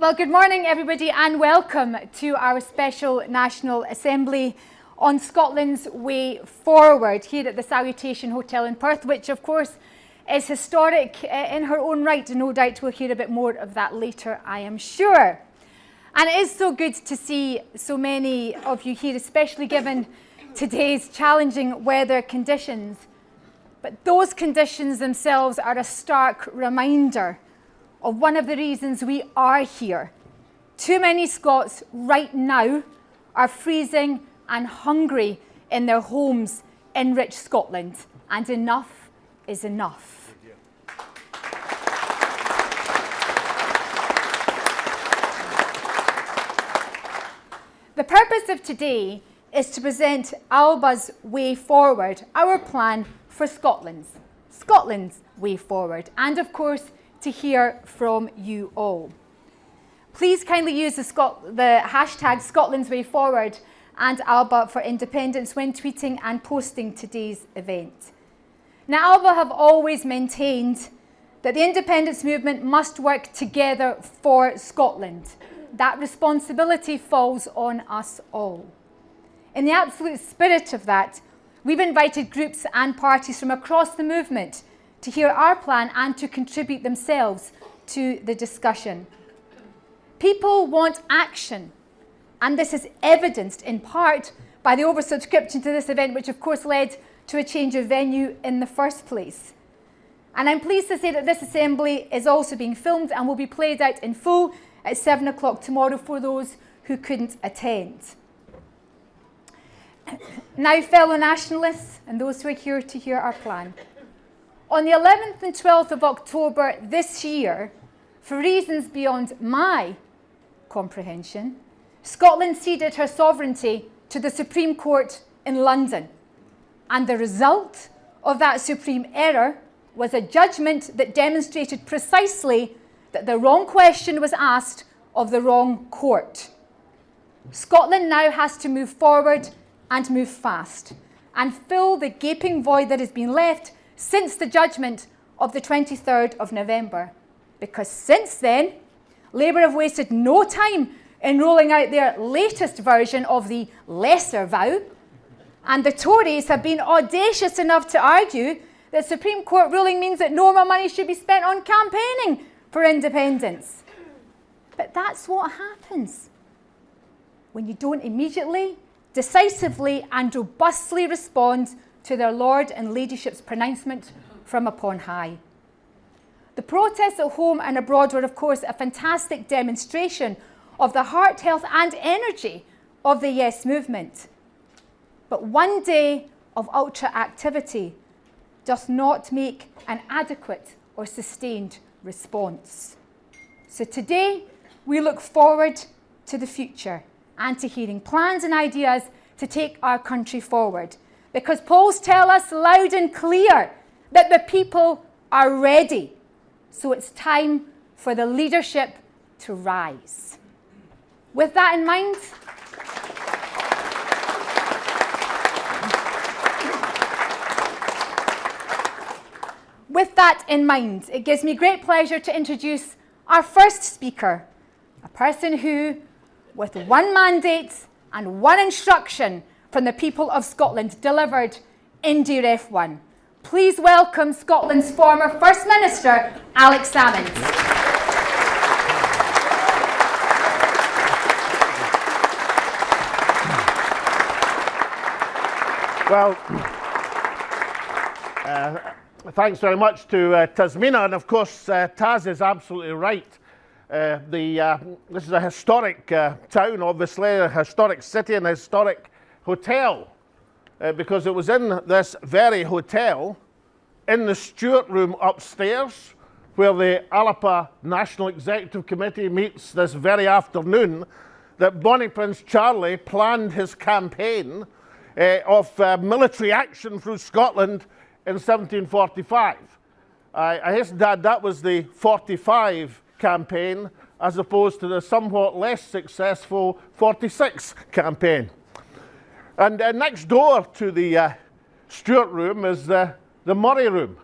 Well, good morning, everybody, and welcome to our special National Assembly on Scotland's way forward here at the Salutation Hotel in Perth, which, of course, is historic in her own right. No doubt we'll hear a bit more of that later, I am sure. And it is so good to see so many of you here, especially given today's challenging weather conditions. But those conditions themselves are a stark reminder of one of the reasons we are here. Too many Scots right now are freezing and hungry in their homes in rich Scotland, and enough is enough. The purpose of today is to present ALBA's way forward, our plan for Scotland's way forward, and of course to hear from you all. Please kindly use the hashtag Scotland's Way Forward and ALBA for Independence when tweeting and posting today's event. Now, ALBA have always maintained that the independence movement must work together for Scotland. That responsibility falls on us all. In the absolute spirit of that, we've invited groups and parties from across the movement to hear our plan and to contribute themselves to the discussion. People want action, and this is evidenced in part by the oversubscription to this event, which of course led to a change of venue in the first place. And I'm pleased to say that this assembly is also being filmed and will be played out in full at 7 o'clock tomorrow for those who couldn't attend. Now, fellow nationalists and those who are here to hear our plan. On the 11th and 12th of October this year, for reasons beyond my comprehension, Scotland ceded her sovereignty to the Supreme Court in London. And the result of that supreme error was a judgment that demonstrated precisely that the wrong question was asked of the wrong court. Scotland now has to move forward and move fast and fill the gaping void that has been left since the judgment of the 23rd of November. Because since then, Labour have wasted no time in rolling out their latest version of the lesser vow, and the Tories have been audacious enough to argue that Supreme Court ruling means that no more money should be spent on campaigning for independence. But that's what happens when you don't immediately, decisively and robustly respond to their Lord and Ladyship's pronouncement from upon high. The protests at home and abroad were, of course, a fantastic demonstration of the heart, health and energy of the Yes movement. But one day of ultra activity does not make an adequate or sustained response. So today, we look forward to the future and to hearing plans and ideas to take our country forward. Because polls tell us loud and clear that the people are ready. So it's time for the leadership to rise. With that in mind, it gives me great pleasure to introduce our first speaker, a person who, with one mandate and one instruction from the people of Scotland, delivered India F1. Please welcome Scotland's former First Minister, Alex Salmond. Well, thanks very much to Tasmina, and of course Taz is absolutely right. This is a historic town, obviously, a historic city and a historic hotel, because it was in this very hotel, in the Stewart Room upstairs, where the ALBA National Executive Committee meets this very afternoon, that Bonnie Prince Charlie planned his campaign of military action through Scotland in 1745. I hasten to add that was the 45 campaign, as opposed to the somewhat less successful 46 campaign. And next door to the Stewart Room is the Murray Room,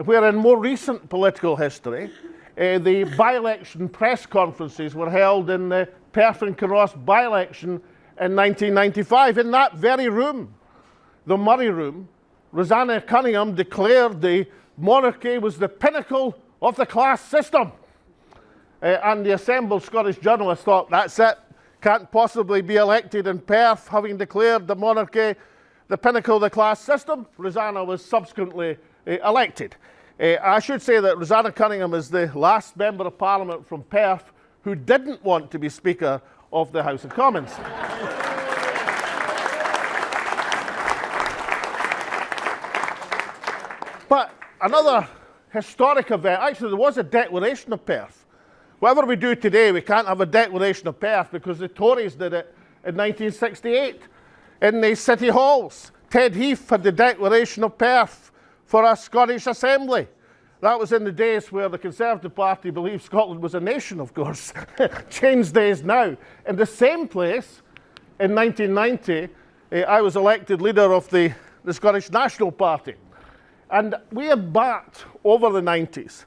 where in more recent political history, the by-election press conferences were held in the Perth and Carross by-election in 1995. In that very room, the Murray Room, Rosanna Cunningham declared the monarchy was the pinnacle of the class system. And the assembled Scottish journalists thought, that's it, can't possibly be elected in Perth, having declared the monarchy the pinnacle of the class system. Rosanna was subsequently elected. I should say that Rosanna Cunningham is the last member of Parliament from Perth who didn't want to be Speaker of the House of Commons. But another historic event, actually there was a declaration of Perth. Whatever we do today, we can't have a declaration of Perth because the Tories did it in 1968 in the city halls. Ted Heath had the declaration of Perth for a Scottish Assembly. That was in the days where the Conservative Party believed Scotland was a nation, of course. Changed days now. In the same place, in 1990, I was elected leader of the Scottish National Party. And we embarked over the 90s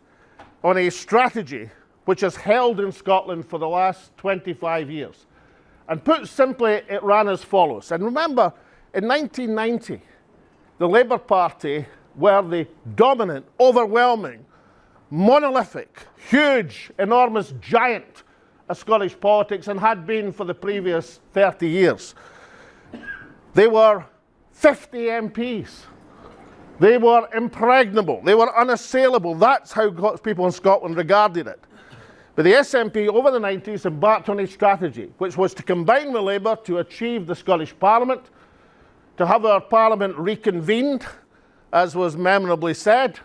on a strategy which has held in Scotland for the last 25 years. And put simply, it ran as follows. And remember, in 1990, the Labour Party were the dominant, overwhelming, monolithic, huge, enormous giant of Scottish politics and had been for the previous 30 years. They were 50 MPs. They were impregnable. They were unassailable. That's how people in Scotland regarded it. But the SNP over the 90s embarked on a strategy which was to combine with Labour to achieve the Scottish Parliament, to have our Parliament reconvened, as was memorably said,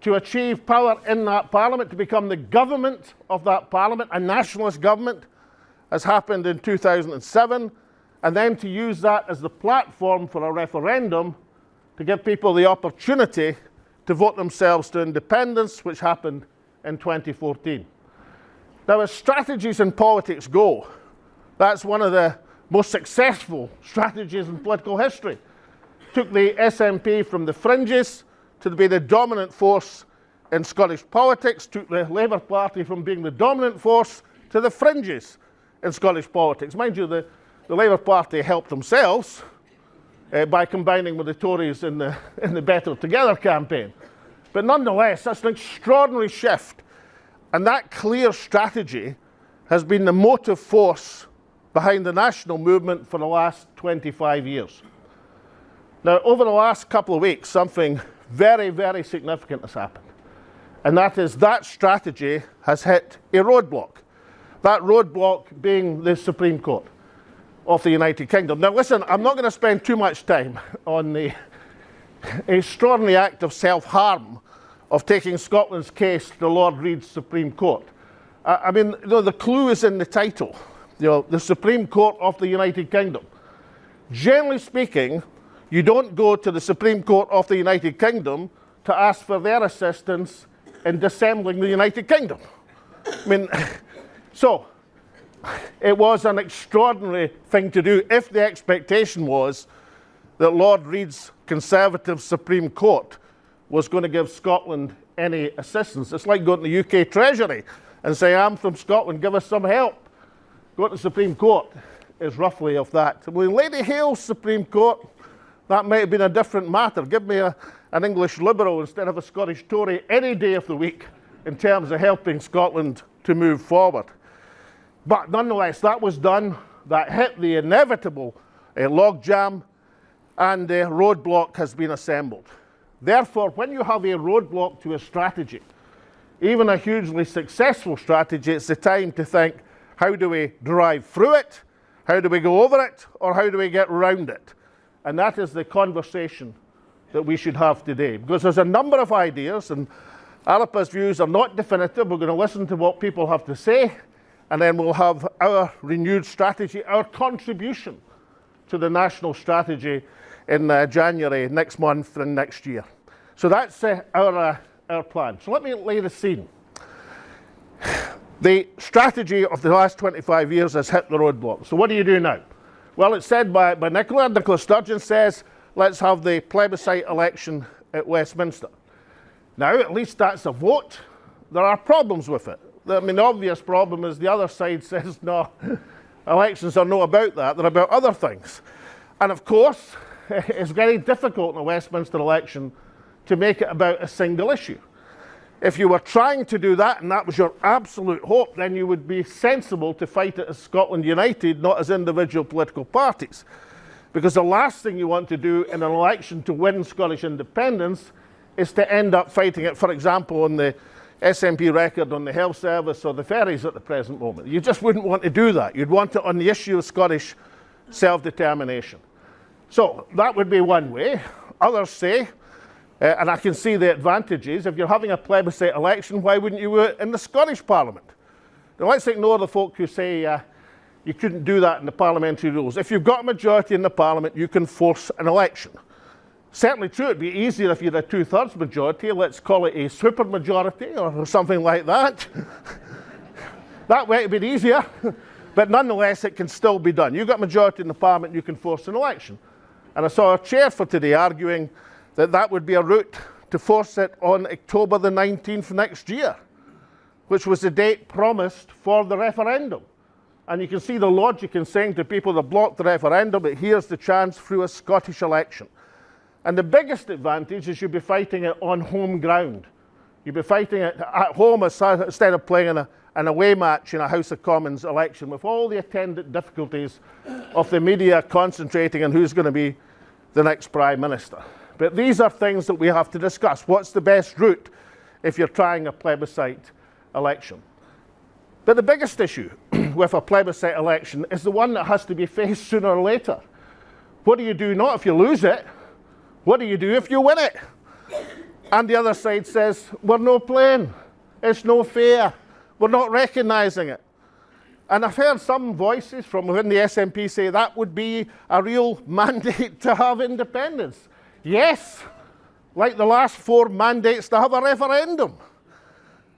to achieve power in that Parliament, to become the government of that Parliament, a nationalist government, as happened in 2007, and then to use that as the platform for a referendum to give people the opportunity to vote themselves to independence, which happened in 2014. Now, as strategies in politics go, that's one of the most successful strategies in political history. Took the SNP from the fringes to be the dominant force in Scottish politics, took the Labour Party from being the dominant force to the fringes in Scottish politics. Mind you, the Labour Party helped themselves by combining with the Tories in the Better Together campaign. But nonetheless, that's an extraordinary shift. And that clear strategy has been the motive force behind the national movement for the last 25 years. Now, over the last couple of weeks, something very, very significant has happened. And that is that strategy has hit a roadblock. That roadblock being the Supreme Court of the United Kingdom. Now, listen, I'm not going to spend too much time on the extraordinary act of self-harm of taking Scotland's case to Lord Reid's Supreme Court. I mean, the clue is in the title, the Supreme Court of the United Kingdom. Generally speaking, you don't go to the Supreme Court of the United Kingdom to ask for their assistance in disassembling the United Kingdom. I mean, so it was an extraordinary thing to do if the expectation was that Lord Reid's Conservative Supreme Court was going to give Scotland any assistance. It's like going to the UK Treasury and saying, I'm from Scotland, give us some help. Going to the Supreme Court is roughly of that. With Lady Hale's Supreme Court, that might have been a different matter. Give me an English Liberal instead of a Scottish Tory any day of the week in terms of helping Scotland to move forward. But nonetheless, that was done. That hit the inevitable logjam, and the roadblock has been assembled. Therefore, when you have a roadblock to a strategy, even a hugely successful strategy, it's the time to think, how do we drive through it? How do we go over it? Or how do we get around it? And that is the conversation that we should have today. Because there's a number of ideas, and ALBA's views are not definitive. We're going to listen to what people have to say, and then we'll have our renewed strategy, our contribution to the national strategy in January next month and next year. So that's our plan. So let me lay the scene. The strategy of the last 25 years has hit the roadblock. So what do you do now? Well, it's said by Nicola. Nicola Sturgeon says, let's have the plebiscite election at Westminster. Now, at least that's a vote. there are problems with it. I mean, the obvious problem is the other side says, no, elections are not about that, they're about other things. And of course, it's very difficult in a Westminster election to make it about a single issue. If you were trying to do that, and that was your absolute hope, then you would be sensible to fight it as Scotland United, not as individual political parties. Because the last thing you want to do in an election to win Scottish independence is to end up fighting it, for example, on the SNP record on the health service or the ferries at the present moment. You just wouldn't want to do that. You'd want it on the issue of Scottish self-determination. So that would be one way. Others say, and I can see the advantages, if you're having a plebiscite election, why wouldn't you do it in the Scottish Parliament? Now let's ignore the folk who say you couldn't do that in the parliamentary rules. If you've got a majority in the Parliament, you can force an election. Certainly true, it'd be easier if you had a 2/3 majority, let's call it a supermajority or something like that. That way it'd be easier, but nonetheless it can still be done. You've got a majority in the Parliament, you can force an election. And I saw a chair for today arguing that that would be a route to force it on October the 19th next year, which was the date promised for the referendum. And you can see the logic in saying to people that blocked the referendum, but here's the chance through a Scottish election. And the biggest advantage is you'll be fighting it on home ground. You'll be fighting it at home instead of playing in an away match in a House of Commons election with all the attendant difficulties of the media concentrating on who's going to be the next Prime Minister. But these are things that we have to discuss. What's the best route if you're trying a plebiscite election? But the biggest issue with a plebiscite election is the one that has to be faced sooner or later. What do you do not if you lose it? What do you do if you win it? And the other side says, we're no playing. It's no fair. We're not recognising it. And I've heard some voices from within the SNP say that would be a real mandate to have independence. Yes, like the last 4 mandates to have a referendum.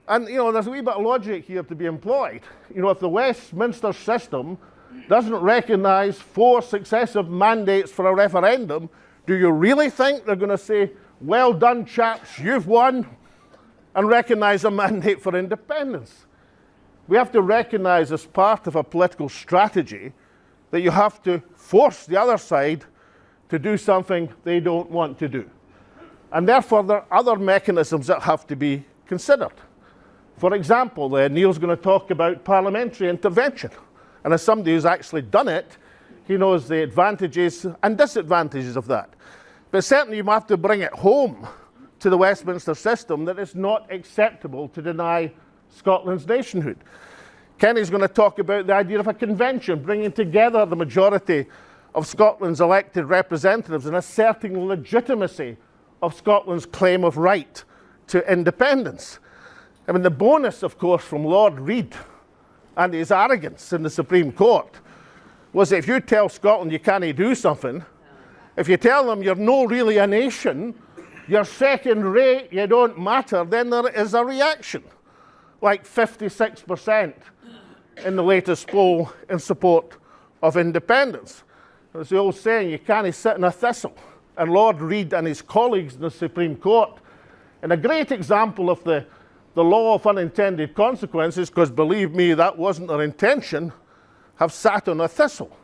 And, you know, there's a wee bit of logic here to be employed. You know, if the Westminster system doesn't recognise 4 successive mandates for a referendum, do you really think they're going to say, well done, chaps, you've won, and recognise a mandate for independence? We have to recognise as part of a political strategy that you have to force the other side to do something they don't want to do. And therefore, there are other mechanisms that have to be considered. For example, Neil's going to talk about parliamentary intervention. And as somebody who's actually done it, he knows the advantages and disadvantages of that. But certainly you have to bring it home to the Westminster system that it's not acceptable to deny Scotland's nationhood. Kenny's going to talk about the idea of a convention, bringing together the majority of Scotland's elected representatives and asserting the legitimacy of Scotland's claim of right to independence. I mean, the bonus, of course, from Lord Reid and his arrogance in the Supreme Court was that if you tell Scotland you can't do something, if you tell them you're no really a nation, you're second rate, you don't matter, then there is a reaction. Like 56% in the latest poll in support of independence. There's the old saying, you can't sit in a thistle. And Lord Reid and his colleagues in the Supreme Court, and a great example of the law of unintended consequences, because believe me, that wasn't their intention, have sat on a thistle.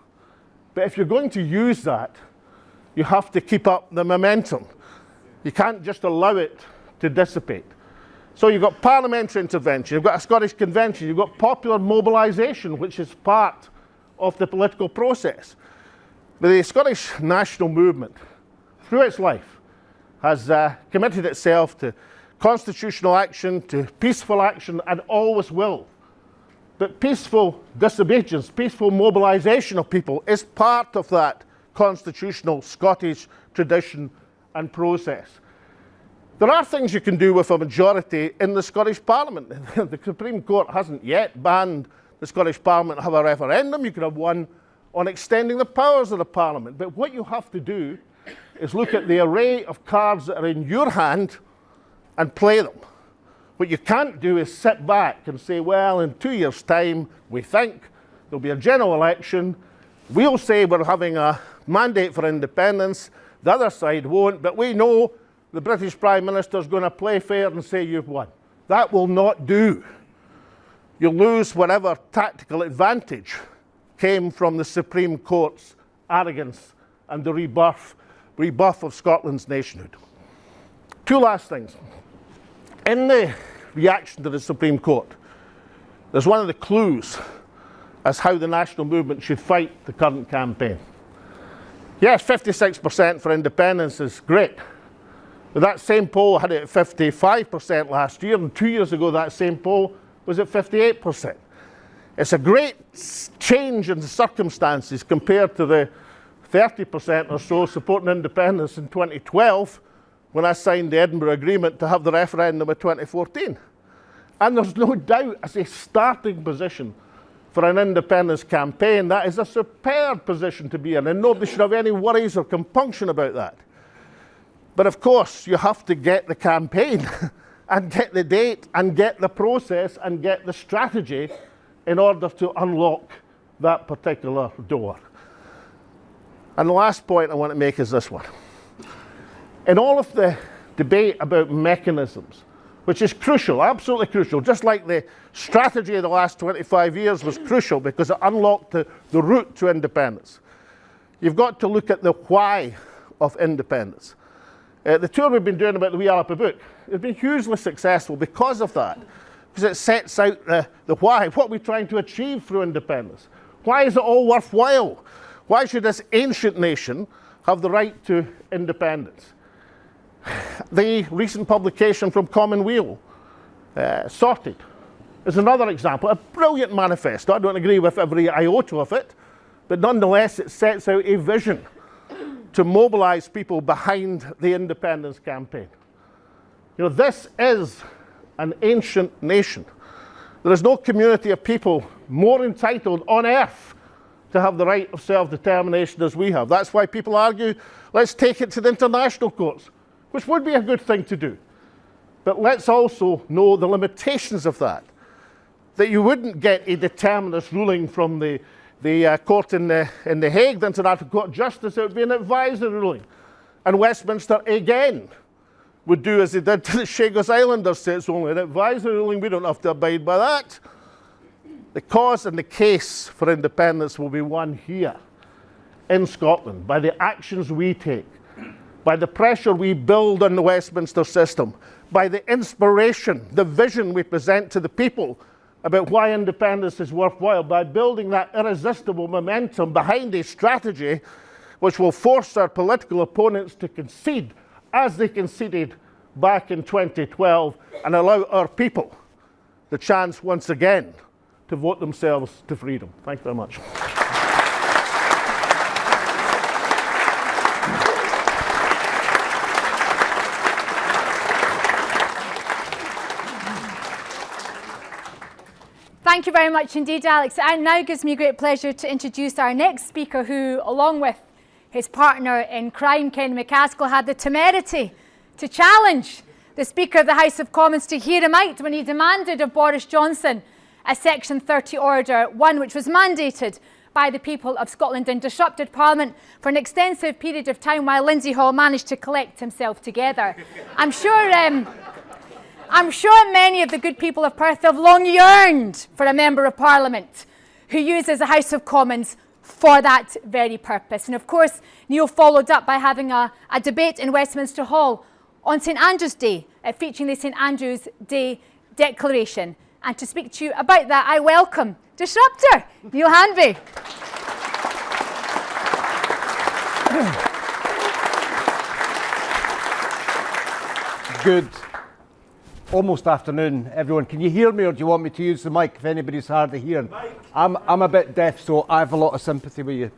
But if you're going to use that, you have to keep up the momentum. You can't just allow it to dissipate. So you've got parliamentary intervention, you've got a Scottish convention, you've got popular mobilisation, which is part of the political process. But the Scottish national movement, through its life, has committed itself to constitutional action, to peaceful action, and always will. But peaceful disobedience, peaceful mobilisation of people is part of that constitutional Scottish tradition and process. There are things you can do with a majority in the Scottish Parliament. The Supreme Court hasn't yet banned the Scottish Parliament to have a referendum. You could have one on extending the powers of the Parliament. But what you have to do is look at the array of cards that are in your hand and play them. What you can't do is sit back and say, well, in 2 years' time, we think there'll be a general election. We'll say we're having a mandate for independence. The other side won't, but we know the British Prime Minister is going to play fair and say you've won. That will not do. You'll lose whatever tactical advantage came from the Supreme Court's arrogance and the rebirth of Scotland's nationhood. Two last things. In the reaction to the Supreme Court, there's one of the clues as how the national movement should fight the current campaign. Yes, 56% for independence is great. But that same poll had it at 55% last year, and 2 years ago that same poll was at 58%. It's a great change in the circumstances compared to the 30% or so supporting independence in 2012 when I signed the Edinburgh Agreement to have the referendum in 2014. And there's no doubt, as a starting position for an independence campaign, that is a superb position to be in, and nobody should have any worries or compunction about that. But of course, you have to get the campaign and get the date and get the process and get the strategy in order to unlock that particular door. And the last point I want to make is this one. In all of the debate about mechanisms, which is crucial, absolutely crucial, just like the strategy of the last 25 years was crucial because it unlocked the route to independence, you've got to look at the why of independence. The tour we've been doing about the Wee ALBA book has been hugely successful because of that, because it sets out the why, what we're trying to achieve through independence. Why is it all worthwhile? Why should this ancient nation have the right to independence? The recent publication from Commonweal, Sorted, is another example, a brilliant manifesto. I don't agree with every iota of it, but nonetheless it sets out a vision to mobilise people behind the independence campaign. You know, this is an ancient nation. There is no community of people more entitled on earth to have the right of self-determination as we have. That's why people argue, let's take it to the international courts, which would be a good thing to do. But let's also know the limitations of that. That you wouldn't get a determinist ruling from the court in the Hague, the International Court of Justice. It would be an advisory ruling. And Westminster, again, would do as they did to the Chagos Islanders, say it's only an advisory ruling, we don't have to abide by that. The cause and the case for independence will be won here in Scotland by the actions we take, by the pressure we build on the Westminster system, by the inspiration, the vision we present to the people about why independence is worthwhile, by building that irresistible momentum behind a strategy which will force our political opponents to concede, as they conceded back in 2012, and allow our people the chance once again to vote themselves to freedom. Thank you very much. Thank you very much indeed, Alex. And now gives me great pleasure to introduce our next speaker, who, along with his partner in crime, Ken McCaskill, had the temerity to challenge the Speaker of the House of Commons to hear him out when he demanded of Boris Johnson a Section 30 Order, one which was mandated by the people of Scotland and disrupted Parliament for an extensive period of time while Lindsay Hall managed to collect himself together. I'm sure many of the good people of Perth have long yearned for a Member of Parliament who uses the House of Commons for that very purpose. And of course, Neil followed up by having a debate in Westminster Hall on St Andrew's Day, featuring the St Andrew's Day Declaration. And to speak to you about that, I welcome Disruptor, Neil Hanvey. Good. Almost afternoon, everyone. Can you hear me, or do you want me to use the mic if anybody's hard of hearing? I'm a bit deaf, so I have a lot of sympathy with you.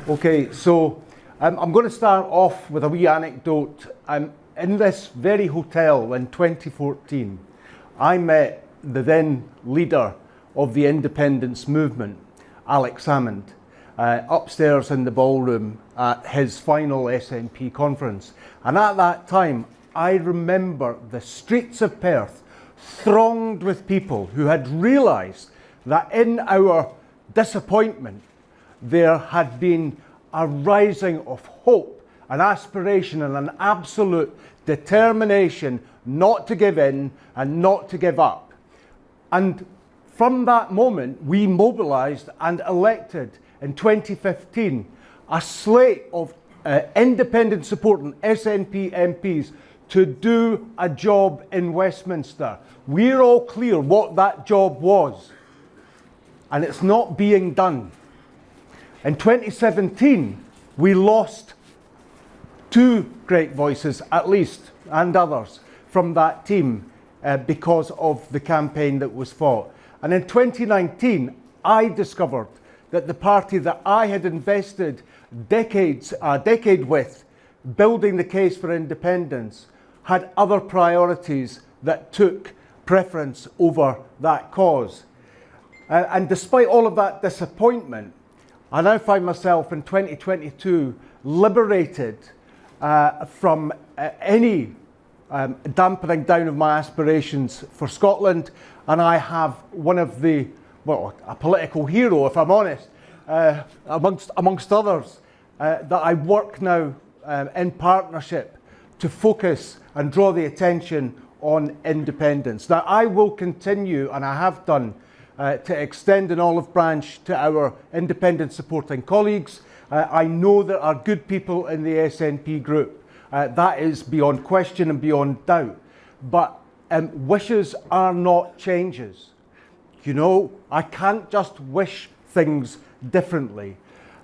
Okay, so I'm going to start off with a wee anecdote. In this very hotel in 2014, I met the then leader of the independence movement, Alex Salmond, upstairs in the ballroom at his final SNP conference. And at that time, I remember the streets of Perth thronged with people who had realised that in our disappointment there had been a rising of hope an aspiration and an absolute determination not to give in and not to give up. And from that moment, we mobilised and elected in 2015 a slate of independent supporting SNP MPs to do a job in Westminster. We're all clear what that job was, and it's not being done. In 2017, we lost 2 great voices, at least, and others, from that team because of the campaign that was fought. And in 2019, I discovered that the party that I had invested a decade with, building the case for independence, had other priorities that took preference over that cause. And despite all of that disappointment, I now find myself in 2022 liberated from any dampening down of my aspirations for Scotland, and I have one of the, well, a political hero, if I'm honest, amongst others, that I work now in partnership to focus and draw the attention on independence. Now, I will continue, and I have done, to extend an olive branch to our independent supporting colleagues. I know there are good people in the SNP group. That is beyond question and beyond doubt. But wishes are not changes. You know, I can't just wish things differently.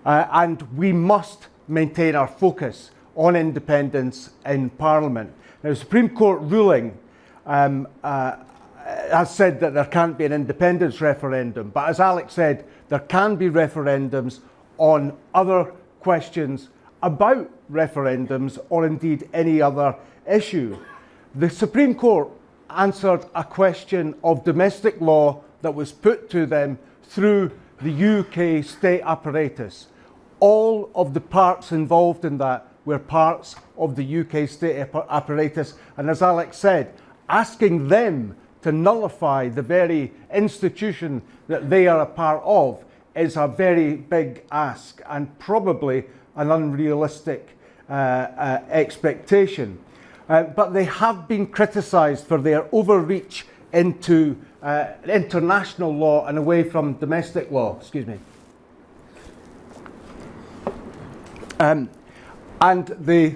And we must maintain our focus on independence in Parliament. Now, the Supreme Court ruling has said that there can't be an independence referendum, but as Alex said, there can be referendums on other questions about referendums or indeed any other issue. The Supreme Court answered a question of domestic law that was put to them through the UK state apparatus. All of the parts involved in that were parts of the UK state apparatus, and as Alex said, asking them to nullify the very institution that they are a part of is a very big ask and probably an unrealistic expectation. But they have been criticised for their overreach into international law and away from domestic law. Excuse me. And the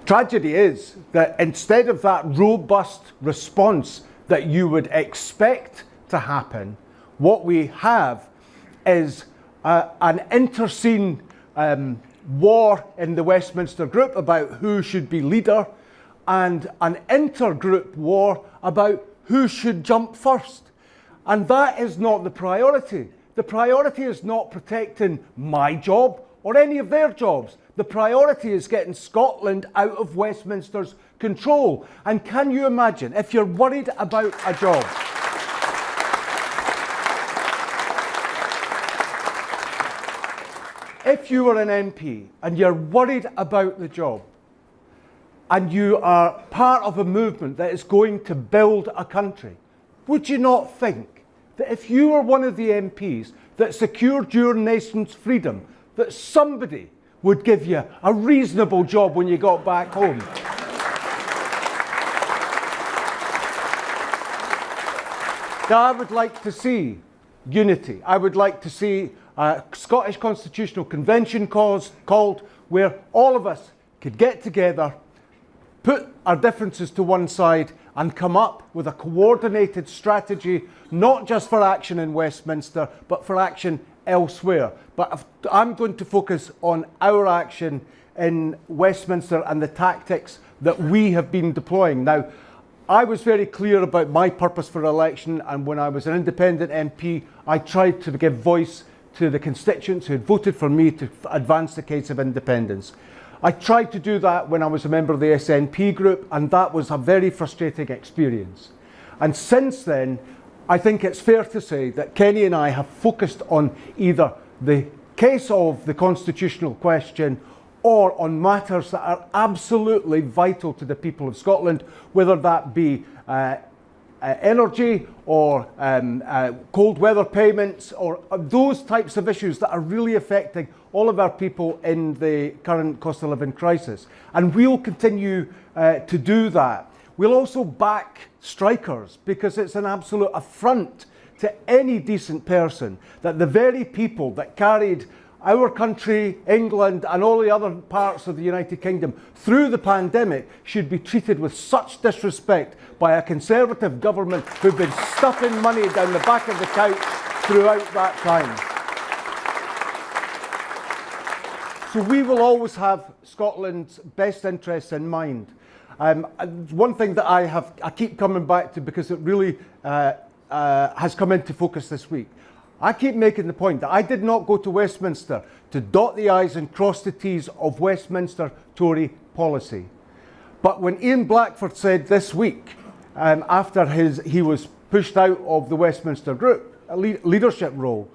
tragedy is that instead of that robust response that you would expect to happen, what we have is an interscene war in the Westminster group about who should be leader, and an intergroup war about who should jump first. And that is not the priority. The priority is not protecting my job or any of their jobs. The priority is getting Scotland out of Westminster's control. And can you imagine, if you're worried about a job, if you were an MP and you're worried about the job, and you are part of a movement that is going to build a country, would you not think that if you were one of the MPs that secured your nation's freedom, that somebody would give you a reasonable job when you got back home? Now, I would like to see unity. I would like to see a Scottish Constitutional Convention called where all of us could get together, put our differences to one side and come up with a coordinated strategy, not just for action in Westminster, but for action elsewhere. But I'm going to focus on our action in Westminster and the tactics that we have been deploying. Now, I was very clear about my purpose for election, and when I was an independent MP, I tried to give voice to the constituents who had voted for me to advance the case of independence. I tried to do that when I was a member of the SNP group, and that was a very frustrating experience. And since then, I think it's fair to say that Kenny and I have focused on either the case of the constitutional question or on matters that are absolutely vital to the people of Scotland, whether that be energy or cold weather payments or those types of issues that are really affecting all of our people in the current cost of living crisis. And we'll continue to do that. We'll also back strikers because it's an absolute affront to any decent person that the very people that carried our country, England, and all the other parts of the United Kingdom through the pandemic should be treated with such disrespect by a Conservative government who've been stuffing money down the back of the couch throughout that time. So we will always have Scotland's best interests in mind. One thing that I keep coming back to because it really has come into focus this week. I keep making the point that I did not go to Westminster to dot the I's and cross the T's of Westminster Tory policy. But when Ian Blackford said this week, after he was pushed out of the Westminster Group leadership role,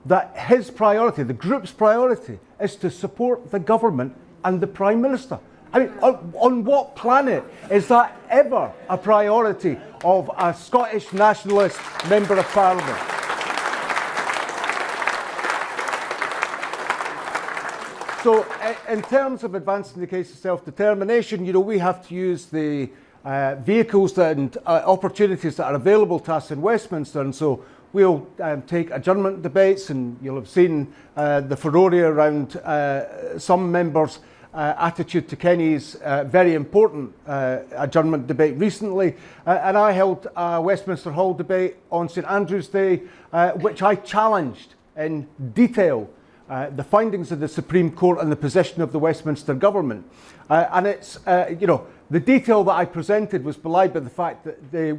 that his priority, the group's priority, is to support the government and the Prime Minister. I mean, on what planet is that ever a priority of a Scottish nationalist Member of Parliament? So in terms of advancing the case of self-determination, you know, we have to use the vehicles and opportunities that are available to us in Westminster, and so we'll take adjournment debates, and you'll have seen the furore around some members' attitude to Kenny's very important adjournment debate recently, and I held a Westminster Hall debate on St Andrew's Day, which I challenged in detail the findings of the Supreme Court and the position of the Westminster government. And it's, you know, the detail that I presented was belied by the fact that the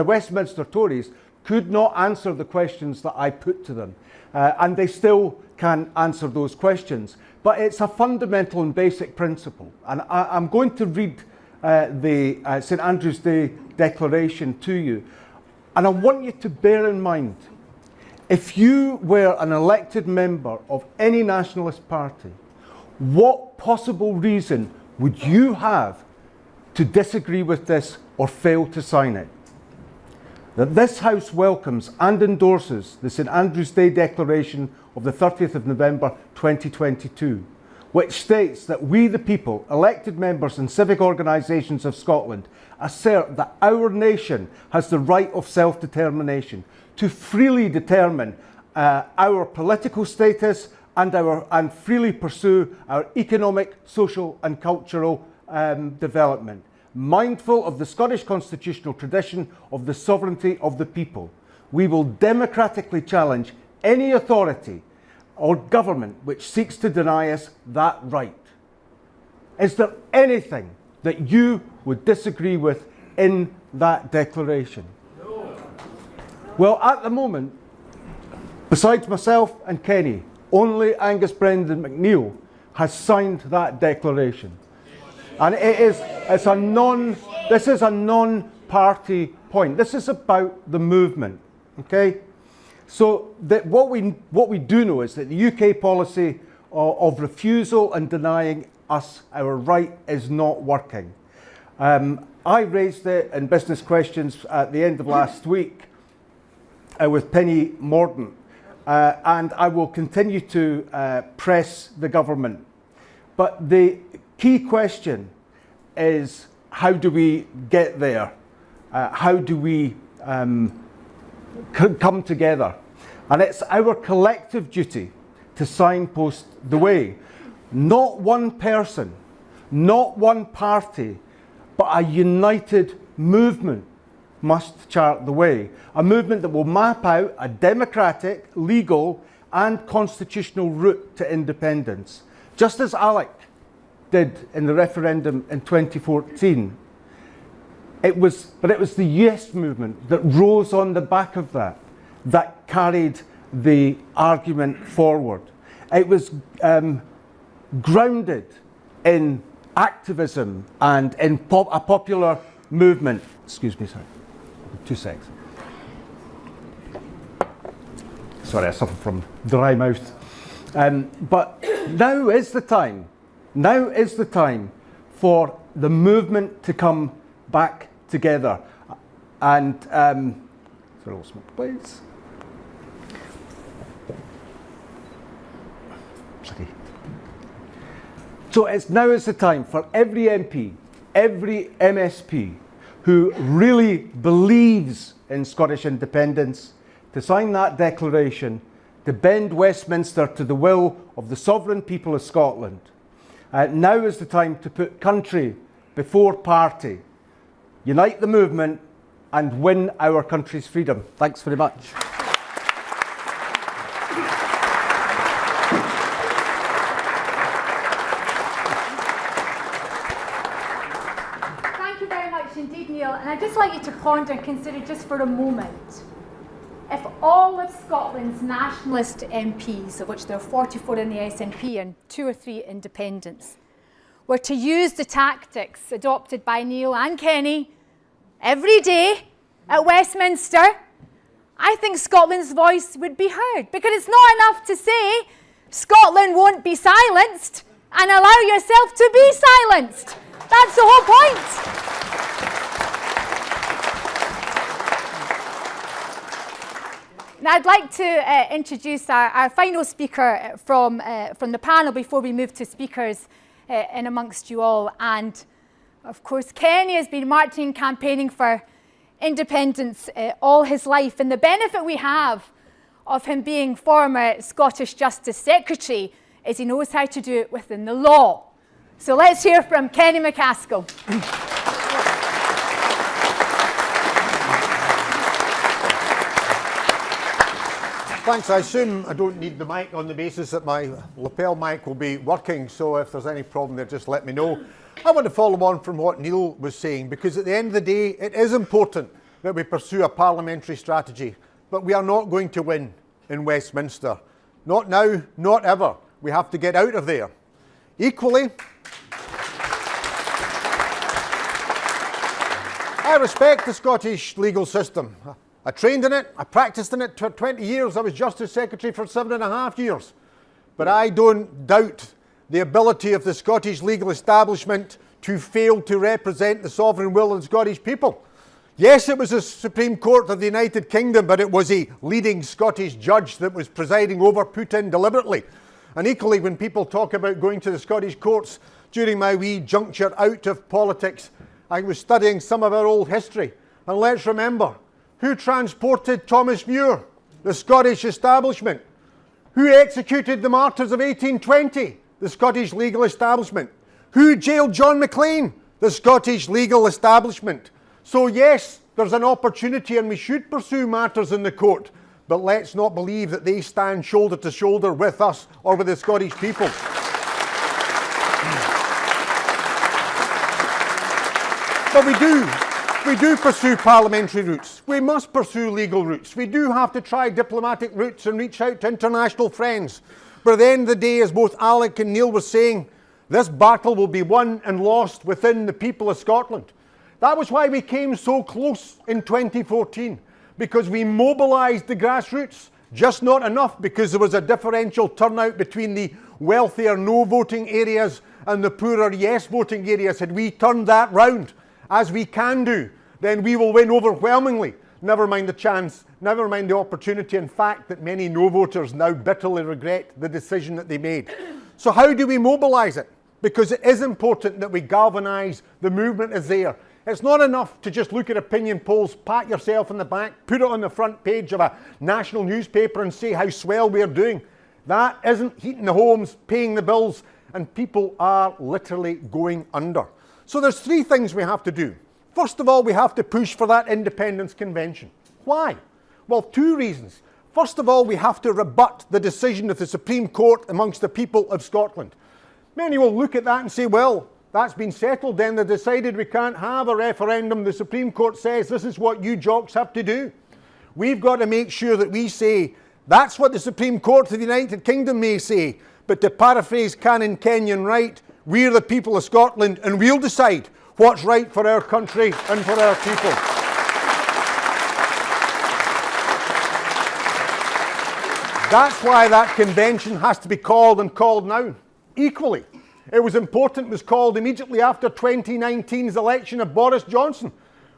Westminster Tories could not answer the questions that I put to them. And they still can't answer those questions. But it's a fundamental and basic principle. And I'm going to read the St Andrew's Day Declaration to you. And I want you to bear in mind, if you were an elected member of any nationalist party, what possible reason would you have to disagree with this or fail to sign it? That this House welcomes and endorses the St Andrew's Day Declaration of the 30th of November 2022, which states that we the people, elected members and civic organisations of Scotland, assert that our nation has the right of self-determination to freely determine our political status and freely pursue our economic, social and cultural development, mindful of the Scottish constitutional tradition of the sovereignty of the people. We will democratically challenge any authority or government which seeks to deny us that right. Is there anything that you would disagree with in that declaration? No. Well, at the moment, besides myself and Kenny, only Angus Brendan McNeill has signed that declaration. And this is a non-party point. This is about the movement, okay? So what we do know is that the UK policy of refusal and denying us our right is not working. I raised it in business questions at the end of last week with Penny Mordaunt, and I will continue to press the government. But the key question is, how do we get there? How do we come together? And it's our collective duty to signpost the way. Not one person, not one party, but a united movement must chart the way. A movement that will map out a democratic, legal and constitutional route to independence. Just as Alec did in the referendum in 2014. It was the Yes movement that rose on the back of that carried the argument forward. It was grounded in activism and in a popular movement. Excuse me, sorry. 2 seconds. Sorry, I suffer from dry mouth. But now is the time. Now is the time for the movement to come back together. And, sorry, a little smoke, please. Sorry. So now is the time for every MP, every MSP who really believes in Scottish independence to sign that declaration, to bend Westminster to the will of the sovereign people of Scotland. Now is the time to put country before party, unite the movement and win our country's freedom. Thanks very much. Thank you very much indeed, Neil. And I'd just like you to ponder and consider just for a moment, if all of Scotland's nationalist MPs, of which there are 44 in the SNP and 2 or 3 independents, were to use the tactics adopted by Neil and Kenny every day at Westminster, I think Scotland's voice would be heard. Because it's not enough to say Scotland won't be silenced and allow yourself to be silenced. That's the whole point. Now I'd like to introduce our final speaker from the panel before we move to speakers in amongst you all. And of course, Kenny has been marching and campaigning for independence all his life. And the benefit we have of him being former Scottish Justice Secretary is he knows how to do it within the law. So let's hear from Kenny McCaskill. Thanks. I assume I don't need the mic on the basis that my lapel mic will be working, so if there's any problem there, just let me know. I want to follow on from what Neil was saying, because at the end of the day, it is important that we pursue a parliamentary strategy, but we are not going to win in Westminster. Not now, not ever. We have to get out of there. Equally, I respect the Scottish legal system. I trained in it, I practiced in it for 20 years, I was Justice Secretary for 7.5 years. But I don't doubt the ability of the Scottish legal establishment to fail to represent the sovereign will of the Scottish people. Yes, it was the Supreme Court of the United Kingdom, but it was a leading Scottish judge that was presiding over, put in deliberately. And equally, when people talk about going to the Scottish courts, during my wee juncture out of politics, I was studying some of our old history. And let's remember, who transported Thomas Muir? The Scottish establishment. Who executed the martyrs of 1820? The Scottish legal establishment. Who jailed John McLean? The Scottish legal establishment. So yes, there's an opportunity and we should pursue matters in the court, but let's not believe that they stand shoulder to shoulder with us or with the Scottish people. But we do pursue parliamentary routes. We must pursue legal routes. We do have to try diplomatic routes and reach out to international friends. But at the end of the day, as both Alec and Neil were saying, this battle will be won and lost within the people of Scotland. That was why we came so close in 2014, because we mobilised the grassroots, just not enough because there was a differential turnout between the wealthier no voting areas and the poorer yes voting areas. Had we turned that round, as we can do, then we will win overwhelmingly. Never mind the chance, never mind the opportunity, in fact, that many no voters now bitterly regret the decision that they made. So how do we mobilise it? Because it is important that we galvanise the movement is there. It's not enough to just look at opinion polls, pat yourself on the back, put it on the front page of a national newspaper and say how swell we're doing. That isn't heating the homes, paying the bills, and people are literally going under. So there's 3 things we have to do. First of all, we have to push for that independence convention. Why? Well, 2 reasons. First of all, we have to rebut the decision of the Supreme Court amongst the people of Scotland. Many will look at that and say, well, that's been settled then. They decided we can't have a referendum. The Supreme Court says this is what you jocks have to do. We've got to make sure that we say, that's what the Supreme Court of the United Kingdom may say, but to paraphrase Canon Kenyon right, we're the people of Scotland and we'll decide what's right for our country and for our people. That's why that convention has to be called and called now. Equally, it was important it was called immediately after 2019's election of Boris Johnson.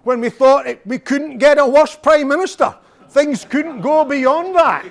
when we thought we couldn't get a worse Prime Minister. Things couldn't go beyond that.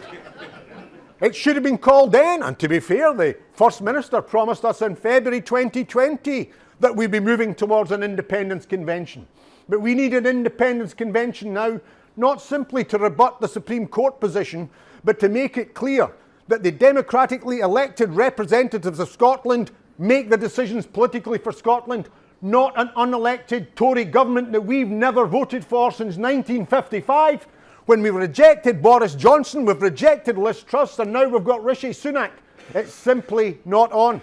It should have been called then, and to be fair, the First Minister promised us in February 2020 that we'd be moving towards an independence convention. But we need an independence convention now, not simply to rebut the Supreme Court position, but to make it clear that the democratically elected representatives of Scotland make the decisions politically for Scotland, not an unelected Tory government that we've never voted for since 1955, when we rejected Boris Johnson, we've rejected Liz Truss, and now we've got Rishi Sunak. It's simply not on.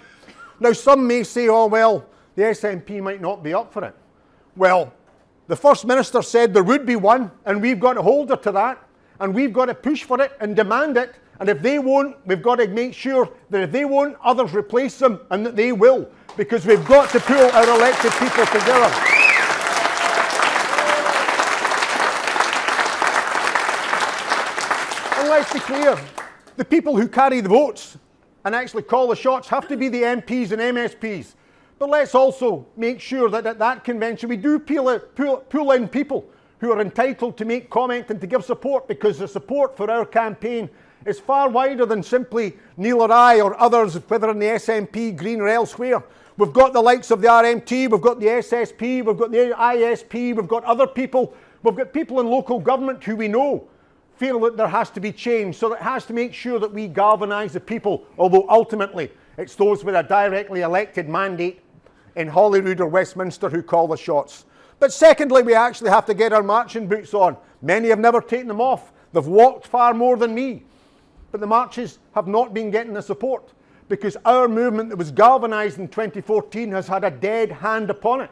Now, some may say, oh, well, the SNP might not be up for it. Well, the First Minister said there would be one, and we've got to hold her to that, and we've got to push for it and demand it, and if they won't, we've got to make sure that if they won't, others replace them, and that they will, because we've got to pull our elected people together. And let's be clear, the people who carry the votes and actually call the shots have to be the MPs and MSPs. But let's also make sure that at that convention we do pull in people who are entitled to make comment and to give support, because the support for our campaign is far wider than simply Neil or I or others, whether in the SNP, Green or elsewhere. We've got the likes of the RMT, we've got the SSP, we've got the ISP, we've got other people, we've got people in local government who we know feel that there has to be change, so it has to make sure that we galvanise the people, although ultimately it's those with a directly elected mandate in Holyrood or Westminster who call the shots. But secondly, we actually have to get our marching boots on. Many have never taken them off. They've walked far more than me. But the marches have not been getting the support, because our movement that was galvanised in 2014 has had a dead hand upon it.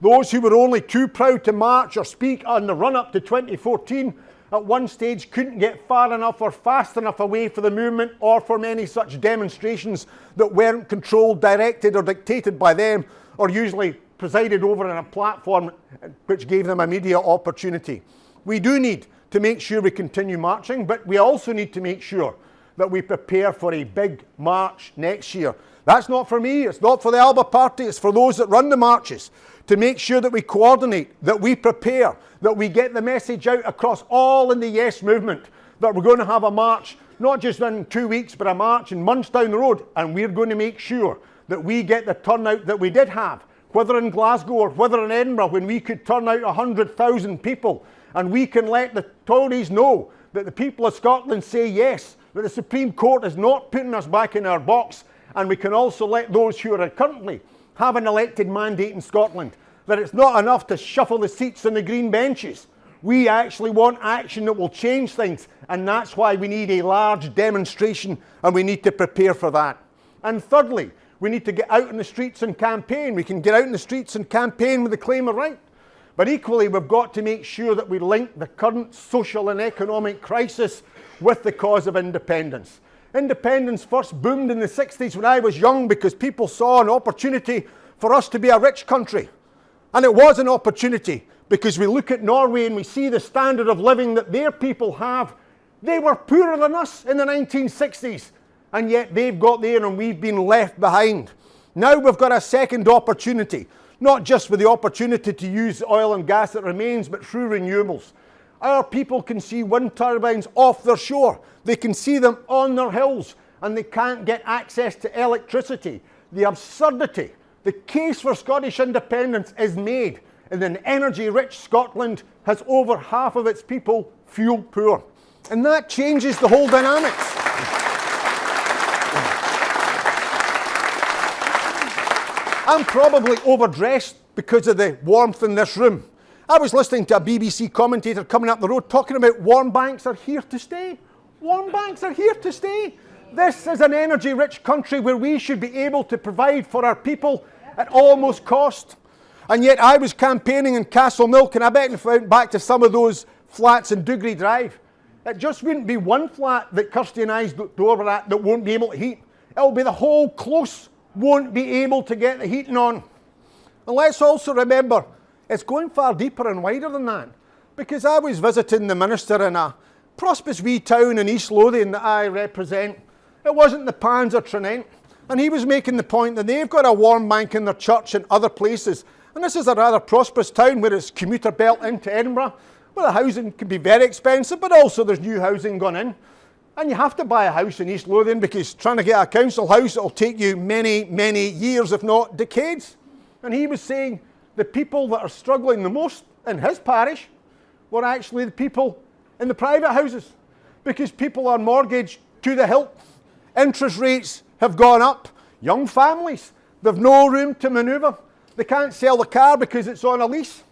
Those who were only too proud to march or speak on the run-up to 2014 at one stage couldn't get far enough or fast enough away for the movement or from any such demonstrations that weren't controlled, directed or dictated by them, or usually presided over on a platform which gave them a media opportunity. We do need to make sure we continue marching, but we also need to make sure that we prepare for a big march next year. That's not for me, it's not for the ALBA party, it's for those that run the marches, to make sure that we coordinate, that we prepare, that we get the message out across all in the Yes movement, that we're going to have a march, not just in 2 weeks, but a march in months down the road, and we're going to make sure that we get the turnout that we did have, whether in Glasgow or whether in Edinburgh, when we could turn out 100,000 people, and we can let the Tories know that the people of Scotland say yes, that the Supreme Court is not putting us back in our box, and we can also let those who are currently have an elected mandate in Scotland, that it's not enough to shuffle the seats on the green benches. We actually want action that will change things, and that's why we need a large demonstration, and we need to prepare for that. And thirdly, we need to get out in the streets and campaign. We can get out in the streets and campaign with the claim of right. But equally, we've got to make sure that we link the current social and economic crisis with the cause of independence. Independence first boomed in the 60s when I was young, because people saw an opportunity for us to be a rich country. And it was an opportunity, because we look at Norway and we see the standard of living that their people have. They were poorer than us in the 1960s, and yet they've got there and we've been left behind. Now we've got a second opportunity, not just with the opportunity to use oil and gas that remains, but through renewables. Our people can see wind turbines off their shore. They can see them on their hills, and they can't get access to electricity. The absurdity, the case for Scottish independence is made in an energy-rich Scotland has over half of its people fuel poor. And that changes the whole dynamics. I'm probably overdressed because of the warmth in this room. I was listening to a BBC commentator coming up the road talking about warm banks are here to stay. Warm banks are here to stay. This is an energy-rich country where we should be able to provide for our people at almost cost. And yet I was campaigning in Castlemilk, and I bet if I went back to some of those flats in Duguid Drive, it just wouldn't be one flat that Kirsty and I's door at that won't be able to heat. It'll be the whole close won't be able to get the heating on. And let's also remember, it's going far deeper and wider than that. Because I was visiting the minister in a prosperous wee town in East Lothian that I represent. It wasn't the Pans or Tranent. And he was making the point that they've got a warm bank in their church and other places. And this is a rather prosperous town where it's commuter belt into Edinburgh, where the housing can be very expensive, but also there's new housing gone in. And you have to buy a house in East Lothian because trying to get a council house, it'll take you many, many years, if not decades. And he was saying the people that are struggling the most in his parish were actually the people in the private houses, because people are mortgaged to the hilt. Interest rates have gone up. Young families, they've no room to manoeuvre. They can't sell the car because it's on a lease.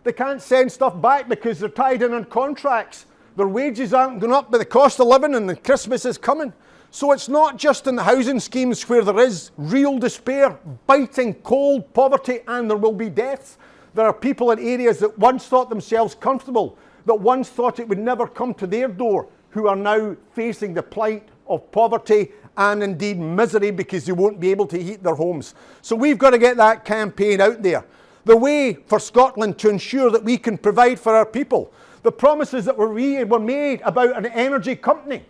They can't send stuff back because they're tied in on contracts. Their wages aren't going up by the cost of living, and the Christmas is coming. So it's not just in the housing schemes where there is real despair, biting, cold poverty, and there will be deaths. There are people in areas that once thought themselves comfortable, that once thought it would never come to their door, who are now facing the plight of poverty and indeed misery because they won't be able to heat their homes. So we've got to get that campaign out there. The way for Scotland to ensure that we can provide for our people. The promises that were made about an energy company.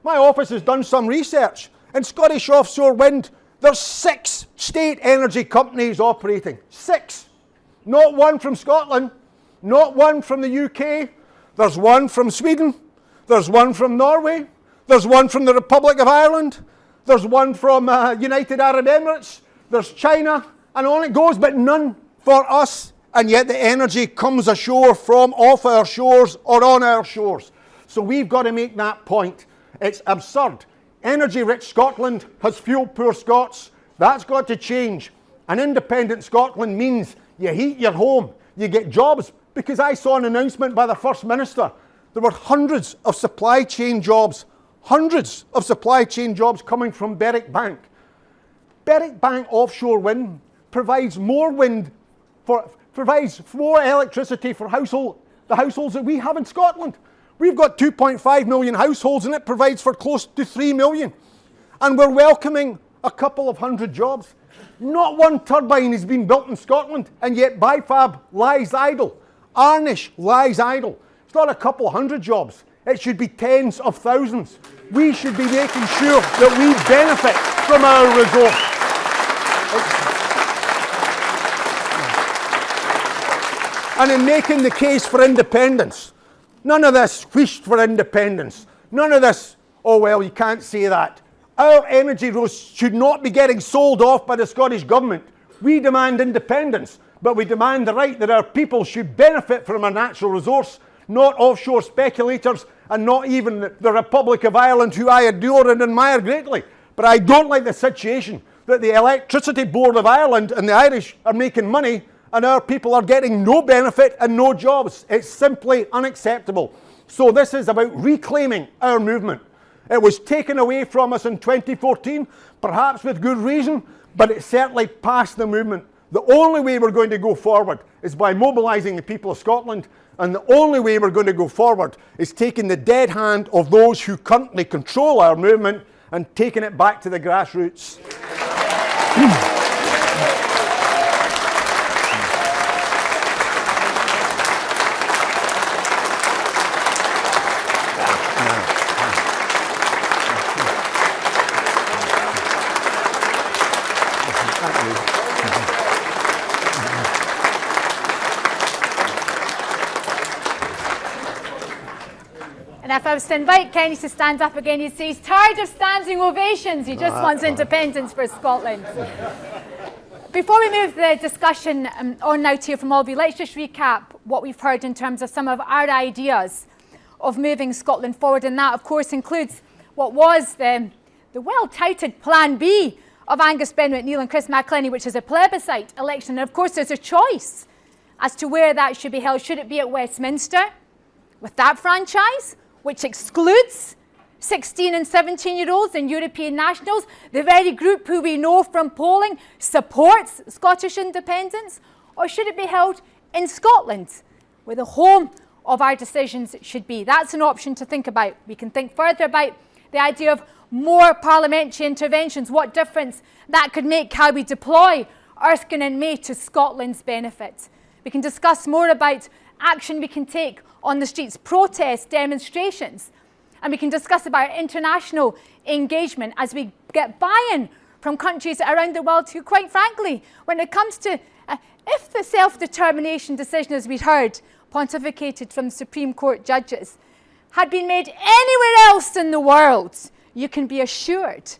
My office has done some research. In Scottish offshore wind, there's 6 state energy companies operating. 6. Not one from Scotland, not one from the UK. There's one from Sweden, there's one from Norway, there's one from the Republic of Ireland, there's one from United Arab Emirates, there's China, and on it goes, but none for us. And yet the energy comes ashore from off our shores or on our shores. So we've got to make that point. It's absurd. Energy-rich Scotland has fuel-poor Scots. That's got to change. An independent Scotland means you heat your home, you get jobs. Because I saw an announcement by the First Minister. There were hundreds of supply chain jobs coming from Berwick Bank. Berwick Bank offshore wind provides more electricity for the households that we have in Scotland. We've got 2.5 million households and it provides for close to 3 million. And we're welcoming a couple of hundred jobs. Not one turbine has been built in Scotland, and yet Bifab lies idle. Arnish lies idle. It's not a couple hundred jobs. It should be tens of thousands. We should be making sure that we benefit from our resource. And in making the case for independence, none of this wheeshed for independence. None of this, oh well, you can't say that. Our energy roasts should not be getting sold off by the Scottish Government. We demand independence, but we demand the right that our people should benefit from a natural resource, not offshore speculators, and not even the Republic of Ireland, who I adore and admire greatly. But I don't like the situation that the Electricity Board of Ireland and the Irish are making money and our people are getting no benefit and no jobs. It's simply unacceptable. So this is about reclaiming our movement. It was taken away from us in 2014, perhaps with good reason, but it's certainly past the movement. The only way we're going to go forward is by mobilising the people of Scotland, and the only way we're going to go forward is taking the dead hand of those who currently control our movement and taking it back to the grassroots. And if I was to invite Kenny to stand up again, he'd say he's tired of standing ovations. He just wants independence for Scotland. Before we move the discussion on now to hear from all of you, let's just recap what we've heard in terms of some of our ideas of moving Scotland forward. And that, of course, includes what was the well-touted Plan B of Angus Benn McNeill and Chris McClenny, which is a plebiscite election. And, of course, there's a choice as to where that should be held. Should it be at Westminster with that franchise, which excludes 16 and 17-year-olds and European nationals, the very group who we know from polling supports Scottish independence? Or should it be held in Scotland, where the home of our decisions should be? That's an option to think about. We can think further about the idea of more parliamentary interventions, what difference that could make, how we deploy Erskine and May to Scotland's benefit. We can discuss more about action we can take on the streets, protests, demonstrations. And we can discuss about international engagement as we get buy-in from countries around the world who, quite frankly, when it comes to if the self-determination decision, as we heard, pontificated from Supreme Court judges, had been made anywhere else in the world, you can be assured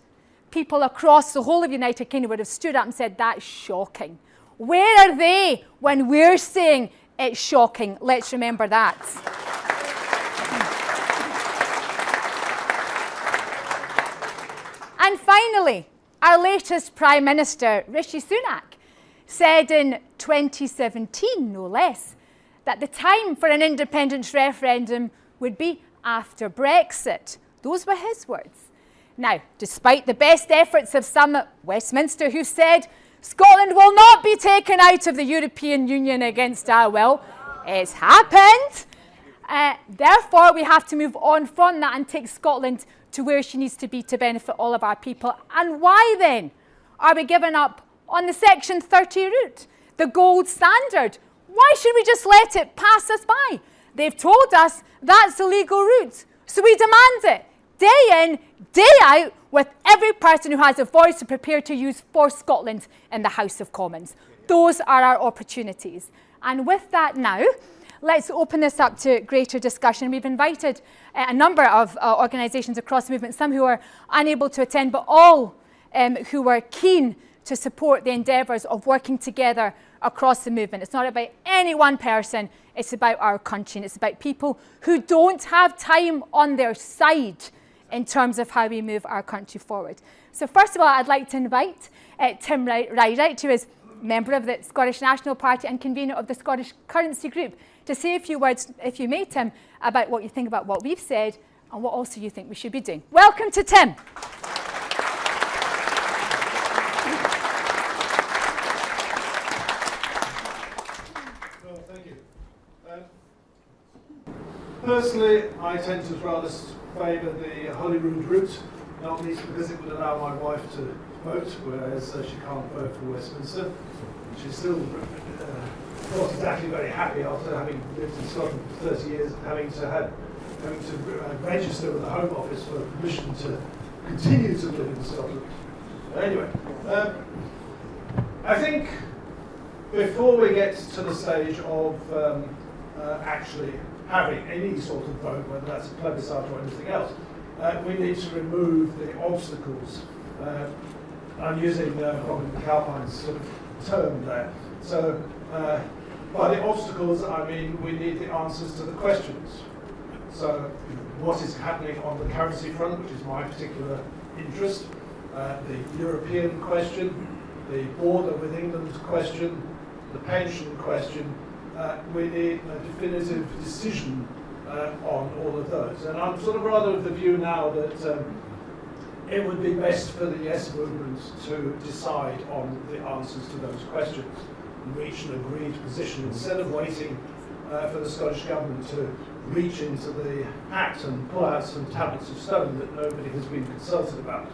people across the whole of the United Kingdom would have stood up and said, that's shocking. Where are they when we're saying it's shocking? Let's remember that. And finally, our latest Prime Minister, Rishi Sunak, said in 2017, no less, that the time for an independence referendum would be after Brexit. Those were his words. Now, despite the best efforts of some at Westminster who said Scotland will not be taken out of the European Union against our will, it's happened. Therefore, we have to move on from that and take Scotland to where she needs to be to benefit all of our people. And why then are we giving up on the Section 30 route, the gold standard? Why should we just let it pass us by? They've told us that's the legal route, so we demand it, day in, day out, with every person who has a voice prepared to use for Scotland in the House of Commons. Those are our opportunities. And with that now, let's open this up to greater discussion. We've invited a number of organisations across the movement, some who are unable to attend, but all who are keen to support the endeavours of working together across the movement. It's not about any one person, it's about our country, and it's about people who don't have time on their side in terms of how we move our country forward. So first of all, I'd like to invite Tim Rideout, who is member of the Scottish National Party and convener of the Scottish Currency Group, to say a few words, if you may, Tim, about what you think about what we've said and what also you think we should be doing. Welcome to Tim. Well, thank you. Personally, I tend to rather favour the Holyrood route, not least because it would allow my wife to vote, whereas she can't vote for Westminster. She's still not exactly very happy after having lived in Scotland for 30 years and having to register with the Home Office for permission to continue to live in Scotland. Anyway, I think before we get to the stage of actually having any sort of vote, whether that's a plebiscite or anything else, we need to remove the obstacles. I'm using Robin McAlpine's sort of term there. So by the obstacles, I mean we need the answers to the questions. So what is happening on the currency front, which is my particular interest, the European question, the border with England question, the pension question. We need a definitive decision on all of those. And I'm sort of rather of the view now that it would be best for the Yes movement to decide on the answers to those questions and reach an agreed position instead of waiting for the Scottish Government to reach into the Act and pull out some tablets of stone that nobody has been consulted about.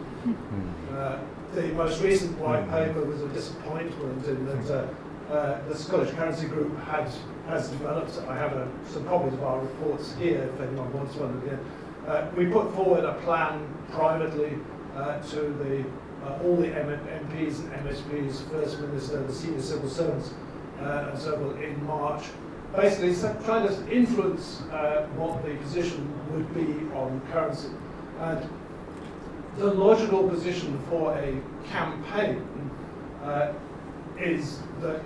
The most recent white paper was a disappointment in that the Scottish Currency Group has developed. I have some copies of our reports here if anyone wants one again. We put forward a plan privately to all the MPs and MSPs, First Minister, the senior civil servants, and so forth in March, basically trying to influence what the position would be on currency. And the logical position for a campaign is that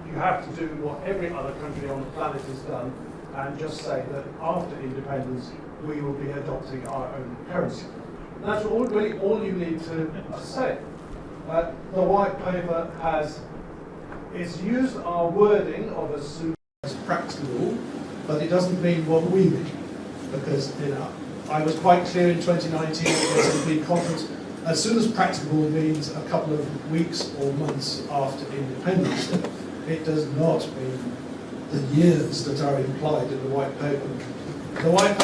you have to do what every other country on the planet has done and just say that after independence we will be adopting our own currency. And that's really all you need to say. The white paper it's used our wording of as soon as practicable, but it doesn't mean what we mean. Because I was quite clear in 2019 at the SNP conference, as soon as practicable means a couple of weeks or months after independence. It does not mean the years that are implied in the white paper. The white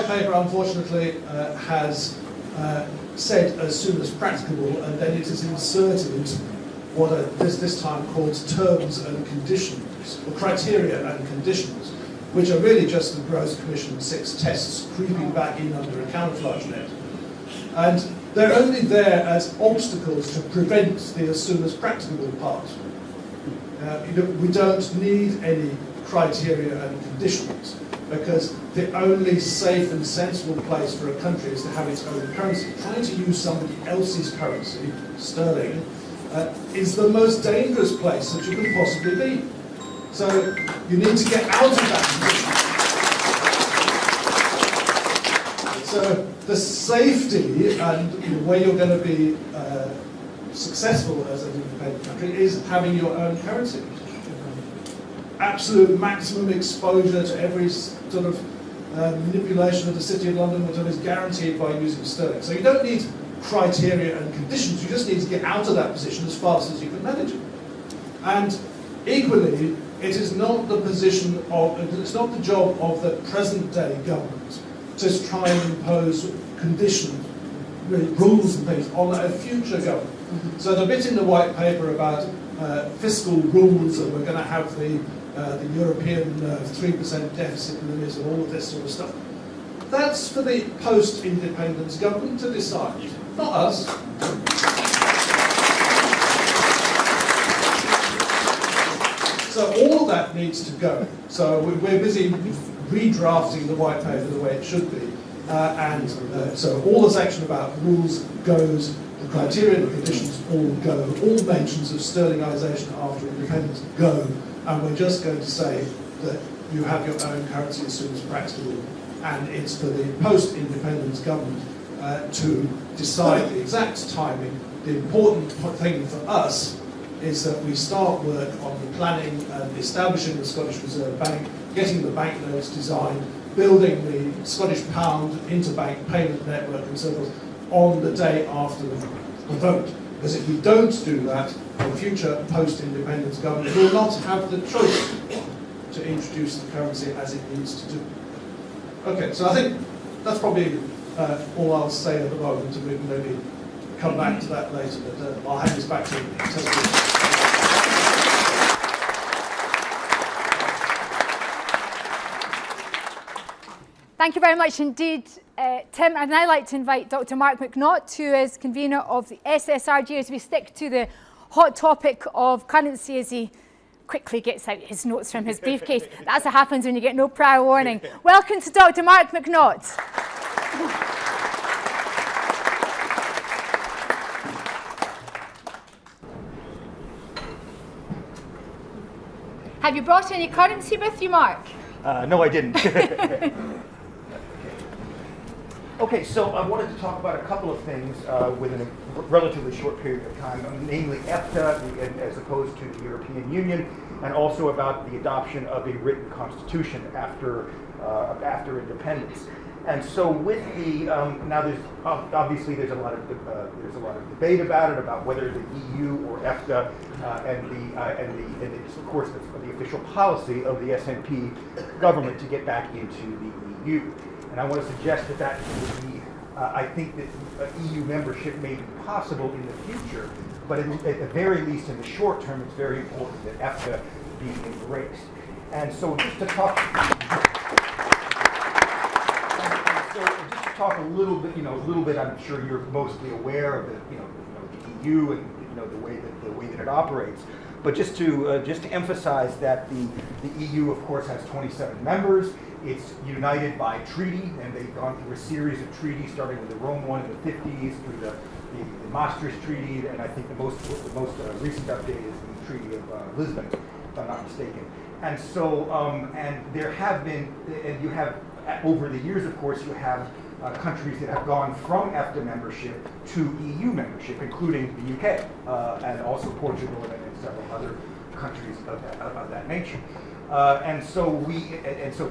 paper unfortunately has said as soon as practicable, and then it is inserted what is this time called terms and conditions, or criteria and conditions. which are really just the Gross Commission 6 tests creeping back in under a camouflage net. And they're only there as obstacles to prevent the as soon as practicable part. We don't need any criteria and conditions, because the only safe and sensible place for a country is to have its own currency. Trying to use somebody else's currency, sterling, is the most dangerous place that you can possibly be. So you need to get out of that position. So the safety and the way you're going to be successful as an independent country is having your own currency. Absolute maximum exposure to every sort of manipulation of the City of London, whatever, is guaranteed by using sterling. So you don't need criteria and conditions, you just need to get out of that position as fast as you can manage it. And equally, it is not the position of, it's not the job of the present day government to try and impose conditions, rules and things on a future government. So the bit in the white paper about fiscal rules, and we're going to have the European 3% deficit limit and all of this sort of stuff, that's for the post-independence government to decide, not us. So all of that needs to go. So we're busy redrafting the white paper the way it should be. So all the section about rules goes, the criteria and the conditions all go, all mentions of sterlingisation after independence go, and we're just going to say that you have your own currency as soon as practicable, and it's for the post-independence government to decide the exact timing. The important thing for us is that we start work on the planning and establishing the Scottish Reserve Bank, getting the banknotes designed, building the Scottish pound interbank payment network and so forth on the day after the vote. Because if we don't do that, the future post-independence government will not have the choice to introduce the currency as it needs to do. Okay, so I think that's probably all I'll say at the moment, and we can maybe come back to that later, but I'll hand this back to Tessa. Thank you very much indeed, Tim. I'd now like to invite Dr. Mark McNaught, who is convener of the SSRG, as we stick to the hot topic of currency as he quickly gets out his notes from his briefcase. That's what happens when you get no prior warning. Welcome to Dr. Mark McNaught. Have you brought any currency with you, Mark? No, I didn't. Okay, so I wanted to talk about a couple of things within a relatively short period of time, namely EFTA as opposed to the European Union, and also about the adoption of a written constitution after independence. And so with the now there's obviously there's a lot of debate about it, about whether the EU or EFTA and it's of course the official policy of the SNP government to get back into the EU. And I want to suggest that would be, I think that EU membership may be possible in the future, but at the very least in the short term, it's very important that EFTA be embraced. And so just to talk a little bit, I'm sure you're mostly aware of the EU and the way that it operates. But just to emphasize that the EU, of course, has 27 members. It's united by treaty, and they've gone through a series of treaties, starting with the Rome one in the 50s, through the Maastricht Treaty, and I think the most recent update is the Treaty of Lisbon, if I'm not mistaken. And so, and there have been, and you have, over the years, of course, you have countries that have gone from EFTA membership to EU membership, including the UK, and also Portugal and several other countries of that nature. And so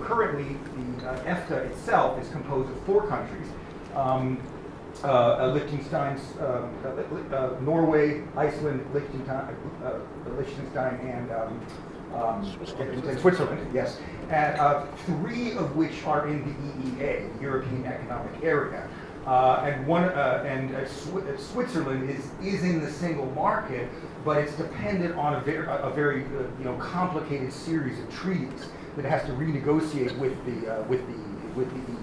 currently the EFTA itself is composed of 4 countries: Norway, Iceland, Liechtenstein, and Switzerland. Yes, and 3 of which are in the EEA, the European Economic Area, and Switzerland is in the single market, but it's dependent on a very complicated series of treaties that it has to renegotiate with the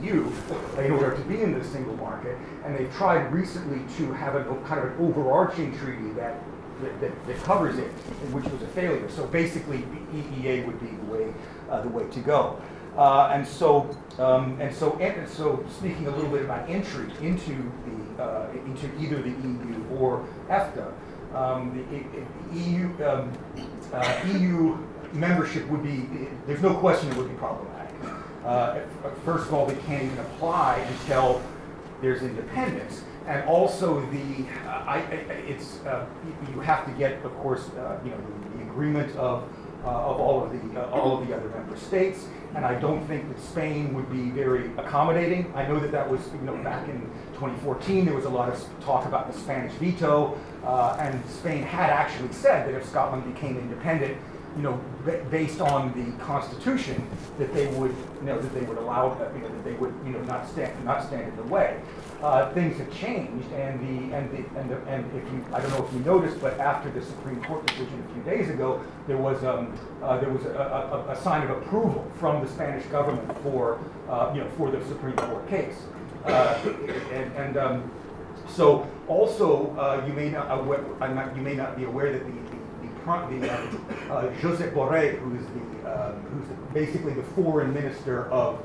EU in order to be in the single market, and they've tried recently to have a kind of an overarching treaty that covers it, which was a failure. So basically, the EEA would be the way to go. And so speaking a little bit about entry into either the EU or EFTA, the EU membership would be, there's no question it would be problematic. First of all, they can't even apply until there's independence. And also, you have to get, of course, the agreement of all of the other member states. And I don't think that Spain would be very accommodating. I know that was, back in 2014, there was a lot of talk about the Spanish veto, and Spain had actually said that if Scotland became independent, based on the Constitution, that they would, allow, that they would, not stand in the way. Things have changed, and if you, I don't know if you noticed, but after the Supreme Court decision a few days ago, there was a sign of approval from the Spanish government for the Supreme Court case, so also you may not be aware that Josep Borrell, who's basically the foreign minister of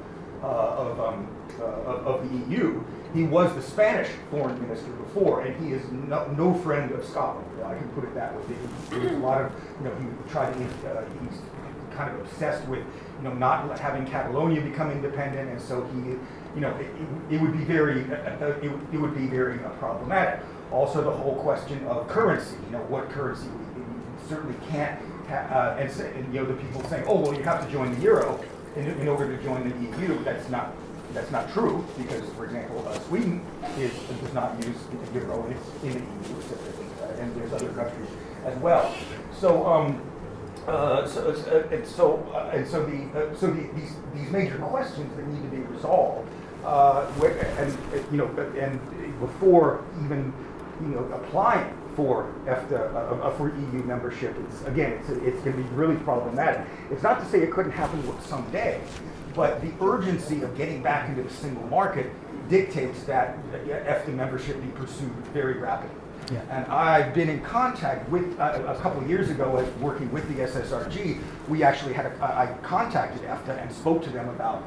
the EU. He was the Spanish foreign minister before, and he is no friend of Scotland. I can put it that way. There's a lot of, he tried to, he's kind of obsessed with, not having Catalonia become independent, and so he, it would be very, it would be very problematic. Also, the whole question of currency. What currency? You certainly can't. And the people saying, oh well, you have to join the euro in order to join the EU. That's not true, because, for example, Sweden does not use the euro, and it's in the EU, and there's other countries as well. These major questions that need to be resolved, and before even applying for EFTA, for EU membership, it's going to be really problematic. It's not to say it couldn't happen someday, but the urgency of getting back into the single market dictates that EFTA membership be pursued very rapidly. Yeah. And I've been in contact with, a couple of years ago, working with the SSRG, we actually had, I contacted EFTA and spoke to them about,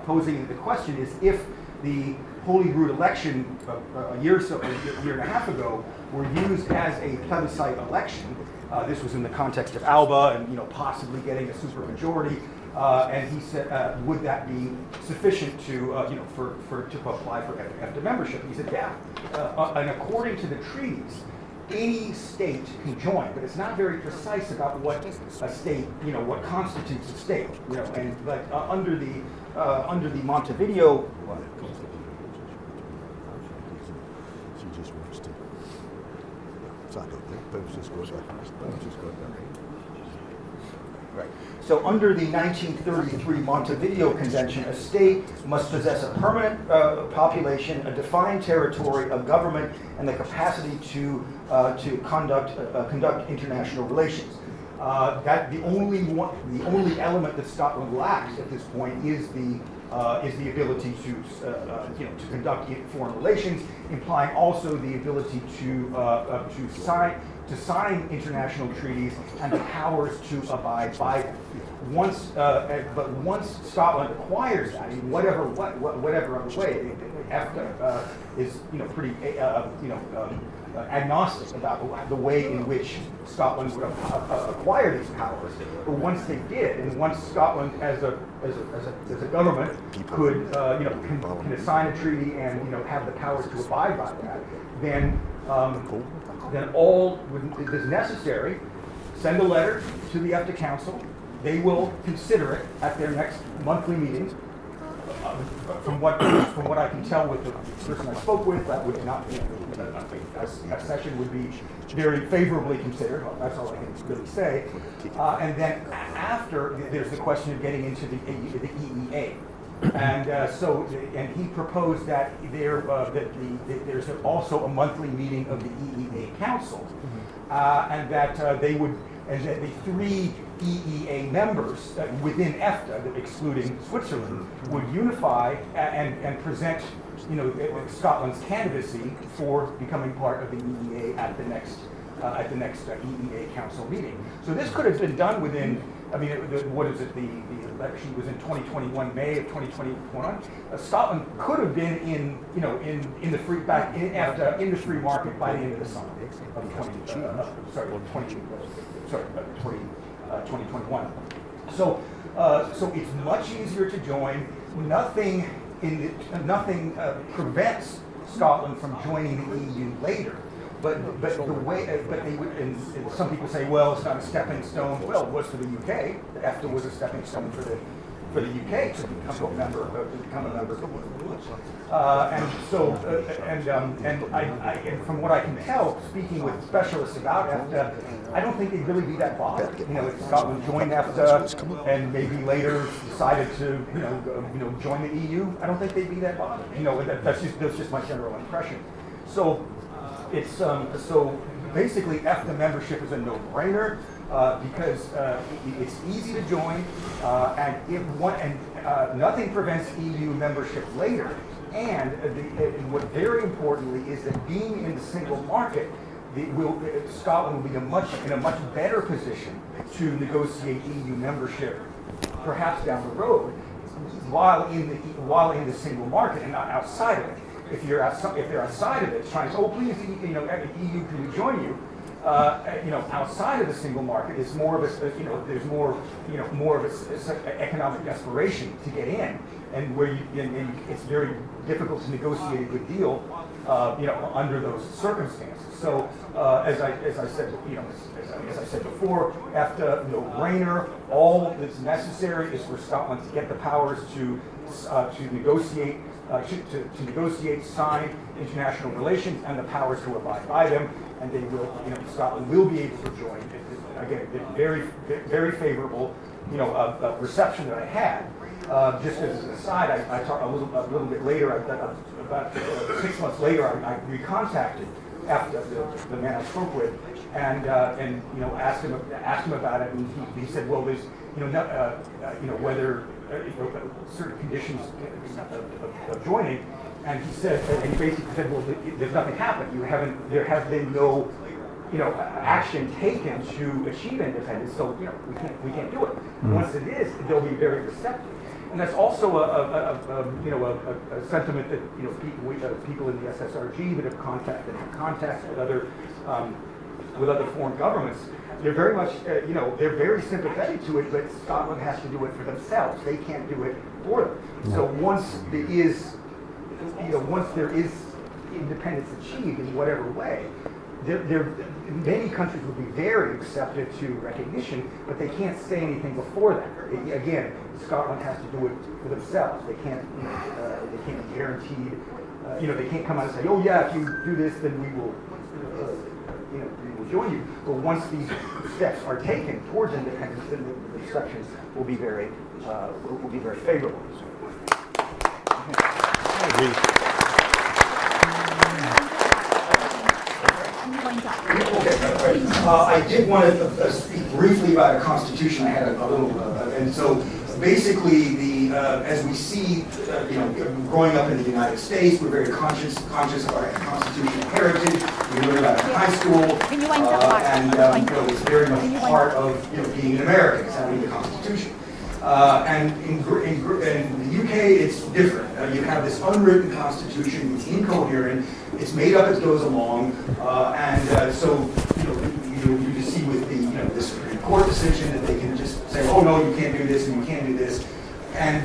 posing the question is, if the Holyrood election a year and a half ago were used as a plebiscite election, this was in the context of ALBA and possibly getting a supermajority, and he said, would that be sufficient to to apply for EFTA membership? He said, yeah, and according to the treaties, any state can join, but it's not very precise about what a state, what constitutes a state, but under the Montevideo. Right. So under the 1933 Montevideo Convention, a state must possess a permanent population, a defined territory, a government, and the capacity to conduct international relations. That the only element that Scotland lacks at this point is the ability to conduct foreign relations, implying also the ability to sign international treaties and the powers to abide by them. But once Scotland acquires that, in whatever other way, EFTA is pretty agnostic about the way in which Scotland would acquire these powers. But once they did, and once Scotland as a government could can assign a treaty and have the powers to abide by that, then all that is necessary, send a letter to the EFTA Council. They will consider it at their next monthly meetings. From what I can tell with the person I spoke with, that would not be a session would be very favorably considered. Well, that's all I can really say. And then after, there's the question of getting into the EEA. And he proposed that there's also a monthly meeting of the EEA Council, and that the three EEA members within EFTA, excluding Switzerland, would unify and present, Scotland's candidacy for becoming part of the EEA at the next EEA Council meeting. So this could have been done within. I mean, what is it? The election was in 2021, May of 2021. Scotland could have been in the free EFTA in the free market by the end of the summer of 2021. So it's much easier to join. Nothing prevents Scotland from joining the EU later. But they would, and some people say, well, it's not a stepping stone. Well, it was for the UK. EFTA was a stepping stone for the UK to become a member of the and from what I can tell, speaking with specialists about EFTA, I don't think they'd really be that bothered. If Scotland joined EFTA and maybe later decided to join the EU, I don't think they'd be that bothered. That's just my general impression. So. It's so basically EFTA membership is a no-brainer because it's easy to join, and nothing prevents EU membership later. And what very importantly is that being in the single market, Scotland will be in a much better position to negotiate EU membership, perhaps down the road, while in the single market and not outside of it. If they're outside of it, trying to say, oh, please, EU, can we join you? Outside of the single market, it's more of a, there's more of a economic desperation to get in, and where it's very difficult to negotiate a good deal, under those circumstances. So, as I said before, EFTA, no-brainer. All that's necessary is for Scotland to get the powers to negotiate. To negotiate, sign international relations, and the powers to abide by them, and they will. Scotland will be able to join. Again, very, very favorable, reception that I had. Just as an aside, I talked a little bit later. About 6 months later, I recontacted after the man I spoke with, and asked him about it, and he said, well, there's whether certain conditions of joining, and he basically said, well, there's nothing happened. There has been no, action taken to achieve independence. So we can't do it. Once it is, they'll be very receptive. And that's also a sentiment that people in the SSRG that have contacts with other foreign governments. They're very much, they're very sympathetic to it, but Scotland has to do it for themselves. They can't do it for them. So once there is independence achieved in whatever way, many countries would be very receptive to recognition, but they can't say anything before that. Again, Scotland has to do it for themselves. They can't be guaranteed. They can't come out and say, "Oh yeah, if you do this, then we will." We will join you. But once these steps are taken towards independence, then the reception will be very favorable. I did want to speak briefly about a constitution. I had a little, and so basically, as we see, growing up in the United States, we're very conscious of our constitutional heritage. We learn about it in high school, and it's very much part of being an American, is having the Constitution. And in the UK, it's different. You have this unwritten constitution. It's incoherent. It's made up as it goes along, so you just see with the Supreme Court decision that they can just say, oh no, you can't do this and you can't do this. And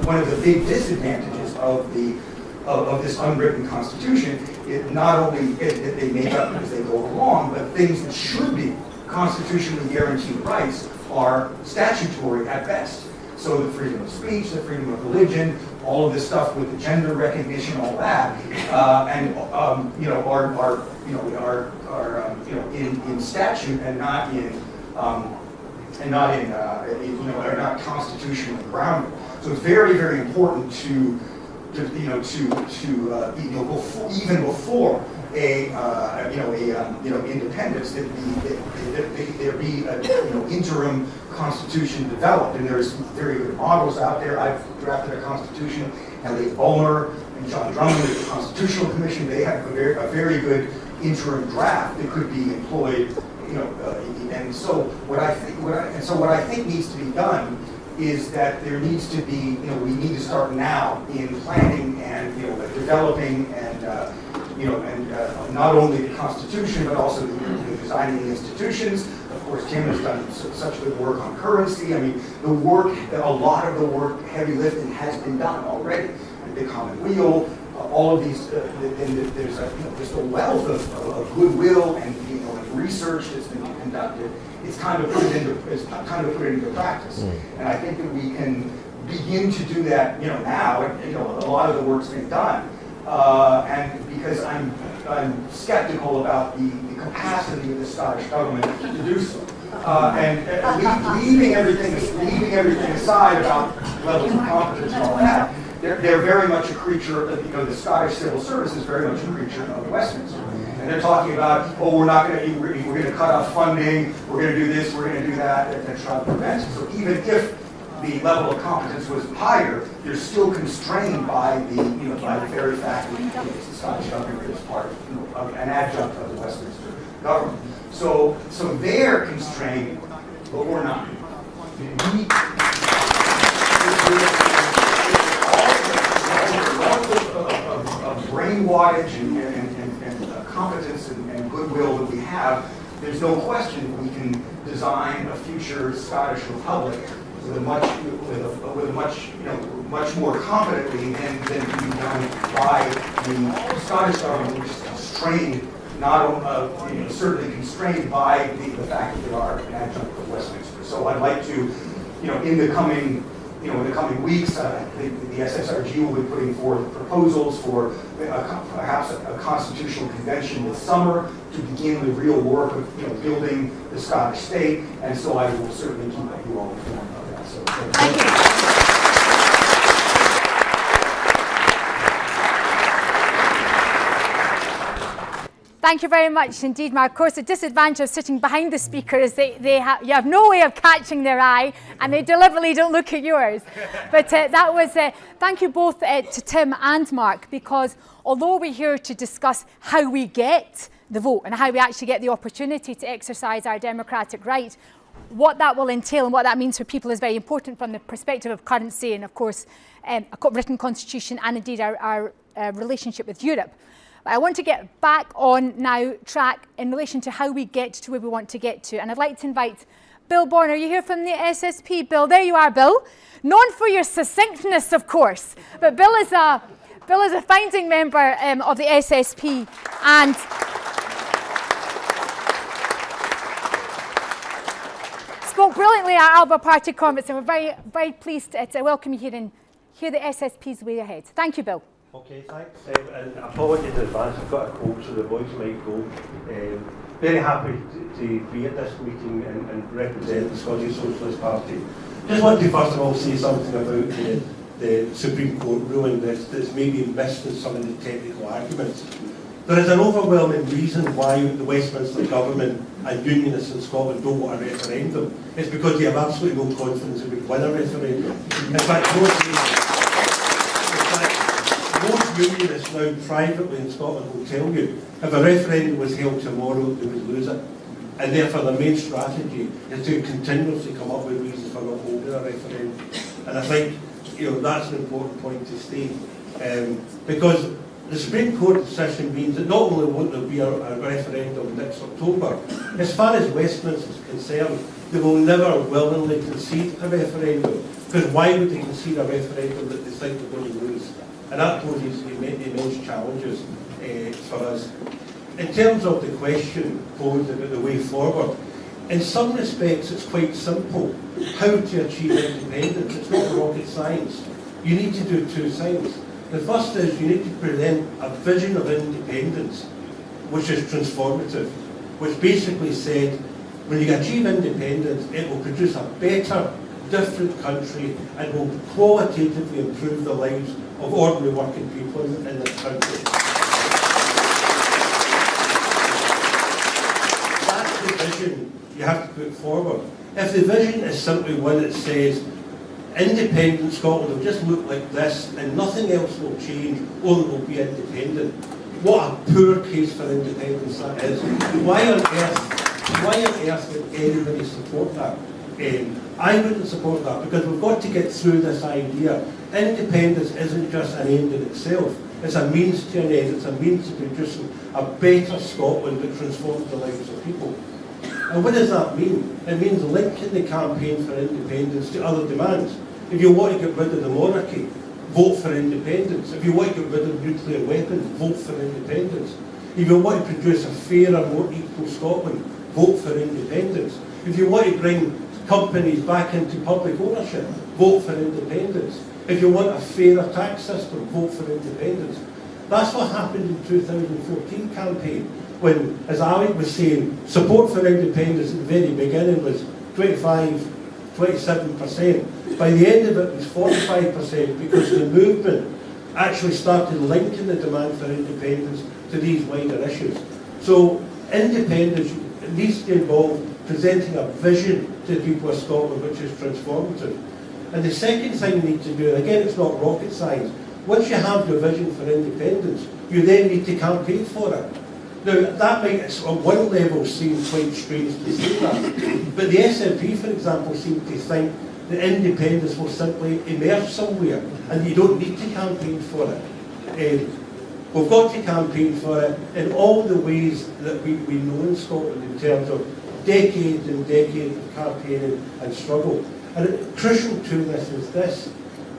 one of the big disadvantages of this unwritten constitution is not only that they make up as they go along, but things that should be constitutionally guaranteed rights are statutory at best. So the freedom of speech, the freedom of religion, all of this stuff with the gender recognition, all that, are in statute and not constitutionally grounded. So it's very, very important to even before independence, there be a interim constitution developed, and there's very good models out there. I've drafted a constitution, and Bonnar and John Drummond at the Constitutional Commission, they have a very good interim draft that could be employed, and so what I think needs to be done is that there needs to be, we need to start now in planning and developing and not only the Constitution but also designing the institutions. Of course, Tim has done such good work on currency. I mean, a lot of the work, heavy lifting, has been done already. The common wheel, all of these, and there's just a wealth of goodwill and research that's been conducted. It's kind of put it into practice, and I think that we can begin to do that. Now, a lot of the work's been done, and because I'm skeptical about the capacity of the Scottish government to do so, and leaving everything aside about levels of competence and all that. They're very much a creature of, the Scottish civil service is very much a creature of Westminster. And they're talking about, we're going to cut off funding, we're going to do this, we're going to do that, and try to prevent it. So even if the level of competence was higher, they're still constrained by the very fact that the Scottish government is part of an adjunct of the Westminster government. So they're constrained, but we're not. Of brain wattage and competence and goodwill that we have, there's no question we can design a future Scottish republic with a much more competently than can be done by the Scottish government, which is constrained, certainly constrained by the fact that they are an adjunct of Westminster. So I'd like to, in the coming weeks, the SSRG will be putting forth proposals for perhaps a constitutional convention this summer to begin the real work of building the Scottish state, and so I will certainly keep you all informed of that. So, thank you. Thank you very much indeed, Mark. Of course, the disadvantage of sitting behind the speaker is you have no way of catching their eye, and they deliberately don't look at yours. But that was, thank you both to Tim and Mark, because although we're here to discuss how we get the vote and how we actually get the opportunity to exercise our democratic right, what that will entail and what that means for people is very important from the perspective of currency and, of course, a written constitution and indeed our relationship with Europe. I want to get back on now track in relation to how we get to where we want to get to. And I'd like to invite Bill Bonnar. Are you here from the SSP? Bill, there you are, Bill. Known for your succinctness, of course. But Bill is a founding member of the SSP and spoke brilliantly at ALBA Party Conference, and we're very, very pleased to welcome you here and hear the SSP's way ahead. Thank you, Bill. Okay, thanks. And apologies in advance, I've got a cold, so the voice might go. Very happy to be at this meeting and represent the Scottish Socialist Party. Just want to first of all say something about the Supreme Court ruling that's maybe missed in some of the technical arguments. There is an overwhelming reason why the Westminster Government and Unionists in Scotland don't want a referendum. It's because they have absolutely no confidence that we win a referendum. In fact, most unionists now privately in Scotland will tell you if a referendum was held tomorrow, they would lose it. And therefore their main strategy is to continuously come up with reasons for not holding a referendum. And I think that's an important point to state. Because the Supreme Court decision means that not only won't there be a referendum next October, as far as Westminster is concerned, they will never willingly concede a referendum. Because why would they concede a referendum that they think they're going to lose? And that poses immense challenges for us. In terms of the question posed about the way forward, in some respects it's quite simple. How to achieve independence? It's not rocket science. You need to do two things. The first is you need to present a vision of independence which is transformative, which basically said when you achieve independence it will produce a better different country and will qualitatively improve the lives of ordinary working people in this country. That's the vision you have to put forward. If the vision is simply one that says, independent Scotland will just look like this and nothing else will change, or it will be independent. What a poor case for independence that is. Why on earth would anybody support that? I wouldn't support that, because we've got to get through this idea. Independence isn't just an end in itself. It's a means to an end. It's a means to producing a better Scotland that transforms the lives of people. And what does that mean? It means linking the campaign for independence to other demands. If you want to get rid of the monarchy, vote for independence. If you want to get rid of nuclear weapons, vote for independence. If you want to produce a fairer, more equal Scotland, vote for independence. If you want to bring companies back into public ownership, vote for independence. If you want a fairer tax system, vote for independence. That's what happened in the 2014 campaign, when, as Alec was saying, support for independence at the very beginning was 27%. By the end of it was 45%, because the movement actually started linking the demand for independence to these wider issues. So independence needs to involve presenting a vision to the people of Scotland which is transformative. And the second thing you need to do, and again it's not rocket science, once you have your vision for independence, you then need to campaign for it. Now, that might on one level seem quite strange to say that, but the SNP, for example, seem to think that independence will simply emerge somewhere and you don't need to campaign for it. We've got to campaign for it in all the ways that we know in Scotland, in terms of decades and decades of campaigning and struggle. And crucial to this is this: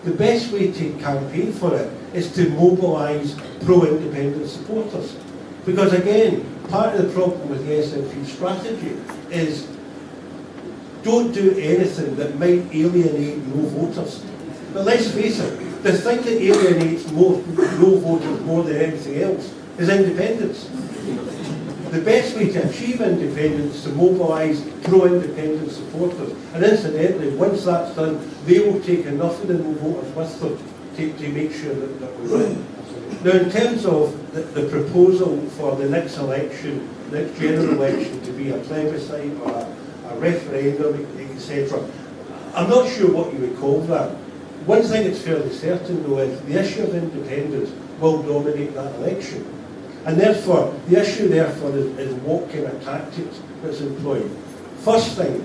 the best way to campaign for it is to mobilise pro-independent supporters. Because again, part of the problem with the SNP strategy is don't do anything that might alienate no voters. But let's face it, the thing that alienates no voters more than anything else is independence. The best way to achieve independence is to mobilise pro-independent supporters. And incidentally, once that's done, they will take enough of the no voters with them to make sure that we win. Now, in terms of the proposal for the next election, next general election, to be a plebiscite or a referendum, etc., I'm not sure what you would call that. One thing that's fairly certain, though, is the issue of independence will dominate that election. And therefore, the issue is what kind of tactics that's employed. First thing,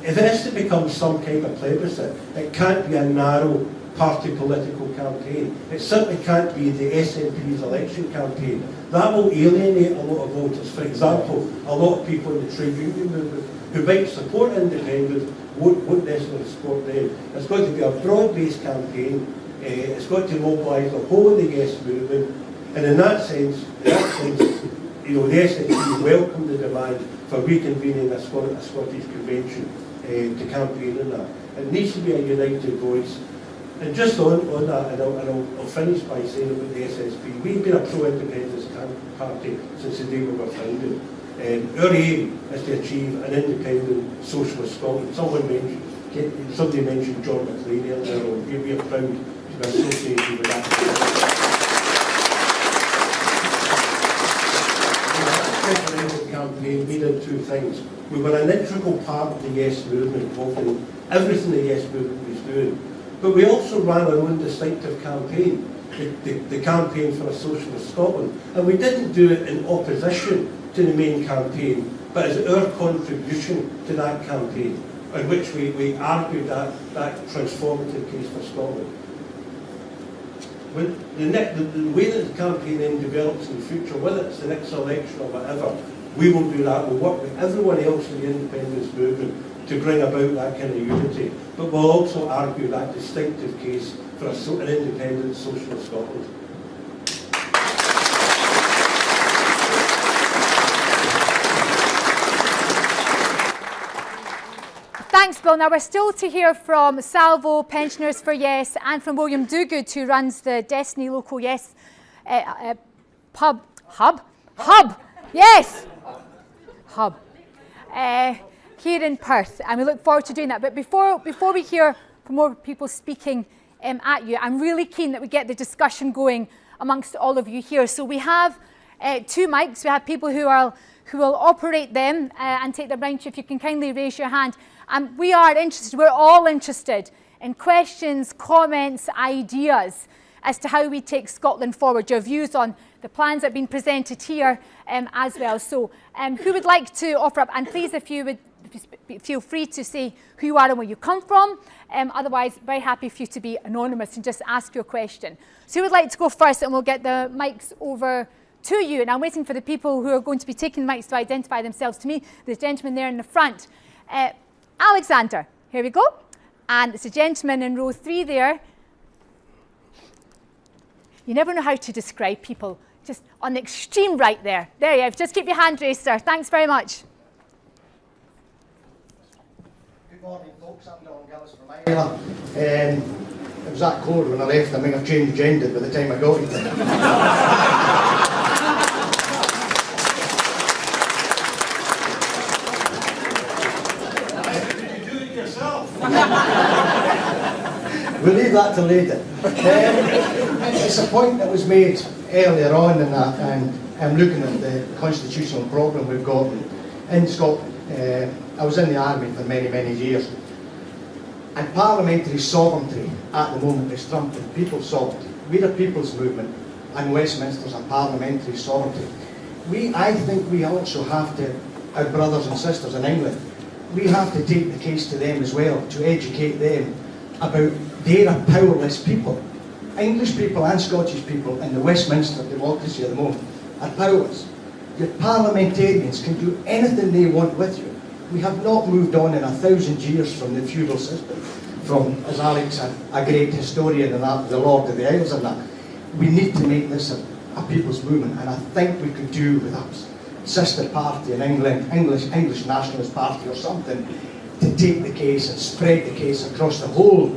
if it is to become some kind of plebiscite, it can't be a narrow party political campaign. It simply can't be the SNP's election campaign. That will alienate a lot of voters. For example, a lot of people in the trade union movement who might support independence won't necessarily support them. It's got to be a broad-based campaign. It's got to mobilise the whole of the Yes movement. And in that sense, the SNP welcome the demand for reconvening a Scottish convention to campaign on that. It needs to be a united voice. And just on that, and I'll finish by saying about the SSP, we've been a pro-independence party since the day we were founded. Our aim is to achieve an independent socialist Scotland. Somebody mentioned John McCabe earlier on. We are proud to be associated with that. Campaign, we did two things. We were an integral part of the Yes movement, involved in everything the Yes movement was doing. But we also ran our own distinctive campaign, the campaign for a socialist Scotland. And we didn't do it in opposition to the main campaign, but as our contribution to that campaign, in which we argued that transformative case for Scotland. When the way that the campaign then develops in the future, whether it's the next election or whatever, we will do that. We'll work with everyone else in the independence movement to bring about that kind of unity. But we'll also argue that distinctive case for an independent socialist Scotland. Thanks, Bill. Now we're still to hear from Salvo, Pensioners for Yes, and from William Duguid, who runs the Destiny Local Yes Hub. here in Perth, and we look forward to doing that. But before we hear from more people speaking at you, I'm really keen that we get the discussion going amongst all of you here. So we have 2 mics. We have people who will operate them and take them round. If you can kindly raise your hand. And we are interested, we're all interested in questions, comments, ideas as to how we take Scotland forward, your views on the plans that have been presented here as well. So who would like to offer up? And please, if you would, feel free to say who you are and where you come from. Otherwise, very happy for you to be anonymous and just ask your question. So who would like to go first, and we'll get the mics over to you. And I'm waiting for the people who are going to be taking the mics to identify themselves to me. There's a gentleman there in the front. Alexander, here we go. And there's a gentleman in row 3 there. You never know how to describe people. Just on the extreme right there. There you have. Just keep your hand raised, sir. Thanks very much. Good morning, folks. I'm Don Gillis from Ireland. It was that cold when I left. I may have changed gender by the time I got here. Did you do it yourself? We'll leave that till later. It's a point that was made earlier on in that, and I'm looking at the constitutional problem we've got in Scotland. I was in the army for many, many years. And parliamentary sovereignty at the moment is trumped in people's sovereignty. We're a people's movement, and Westminster's a parliamentary sovereignty. I think we also have to, our brothers and sisters in England, we have to take the case to them as well, to educate them about they're a powerless people. English people and Scottish people in the Westminster democracy at the moment are powerless. Your parliamentarians can do anything they want with you. We have not moved on in 1,000 years from the feudal system, from, as Alex, a great historian and that, the Lord of the Isles and that. We need to make this a people's movement, and I think we could do with a sister party in England, English Nationalist Party or something, to take the case and spread the case across the whole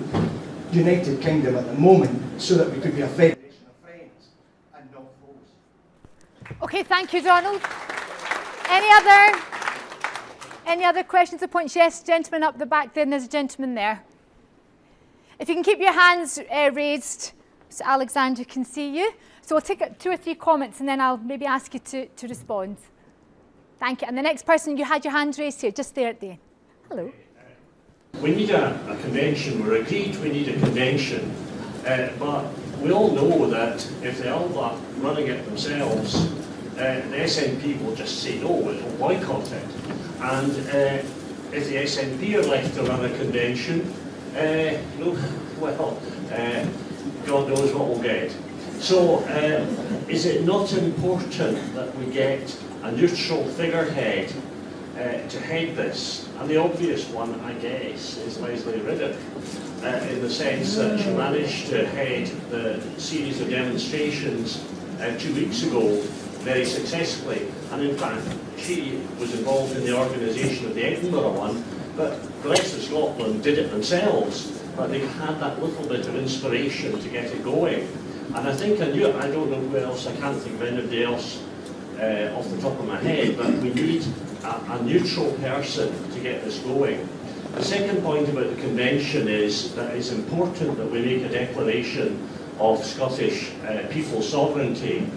United Kingdom at the moment, so that we could be a federation of friends and not foes. Okay, thank you, Donald. Any other questions or points? Yes, gentleman up the back there, and there's a gentleman there. If you can keep your hands raised so Alexander can see you. So we'll take 2 or 3 comments, and then I'll maybe ask you to respond. Thank you. And the next person, you had your hand raised here, just there at the end. Hello. We need a convention. We're agreed we need a convention, but we all know that if the ALBA running it themselves, the SNP will just say no, it will boycott it. And if the SNP are left to run a convention, God knows what we'll get. So is it not important that we get a neutral figurehead to head this? And the obvious one, I guess, is Leslie Rideout, in the sense that she managed to head the series of demonstrations 2 weeks ago very successfully. And in fact, she was involved in the organisation of the Edinburgh one, but the rest of Scotland did it themselves, but they had that little bit of inspiration to get it going. And I think I don't know who else, I can't think of anybody else off the top of my head, but we need a neutral person to get this going. The second point about the convention is that it's important that we make a declaration of Scottish people's sovereignty.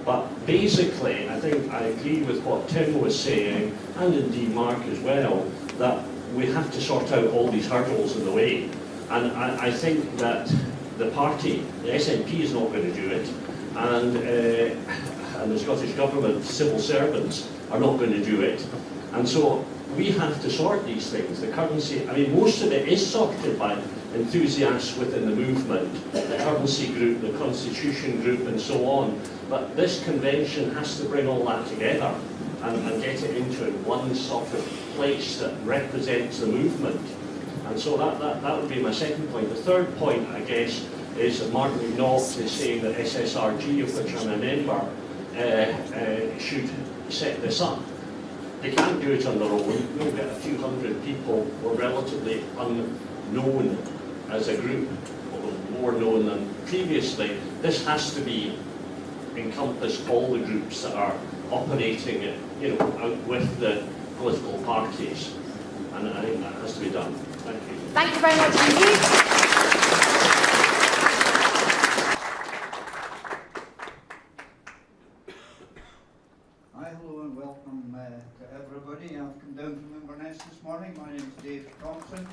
But basically, I think I agree with what Tim was saying, and indeed Mark as well, that we have to sort out all these hurdles in the way. And I think that the party, the SNP, is not going to do it, and the Scottish Government, civil servants, are not going to do it. And so we have to sort these things. The currency, I mean, most of it is sorted by enthusiasts within the movement, the currency group, the constitution group, and so on. But this convention has to bring all that together and get it into one sort of place that represents the movement. And so that would be my second point. The third point, I guess, is that Mark McNaught is saying that SSRG, of which I'm a member, should set this up. They can't do it on their own. We'll get a few hundred people. We're relatively unknown as a group, although more known than previously. This has to encompass all the groups that are operating, out with the political parties. And I think that has to be done. Thank you. Thank you very much indeed. Hi, hello and welcome to everybody. I've come down from Inverness this morning. My name is Dave Thompson.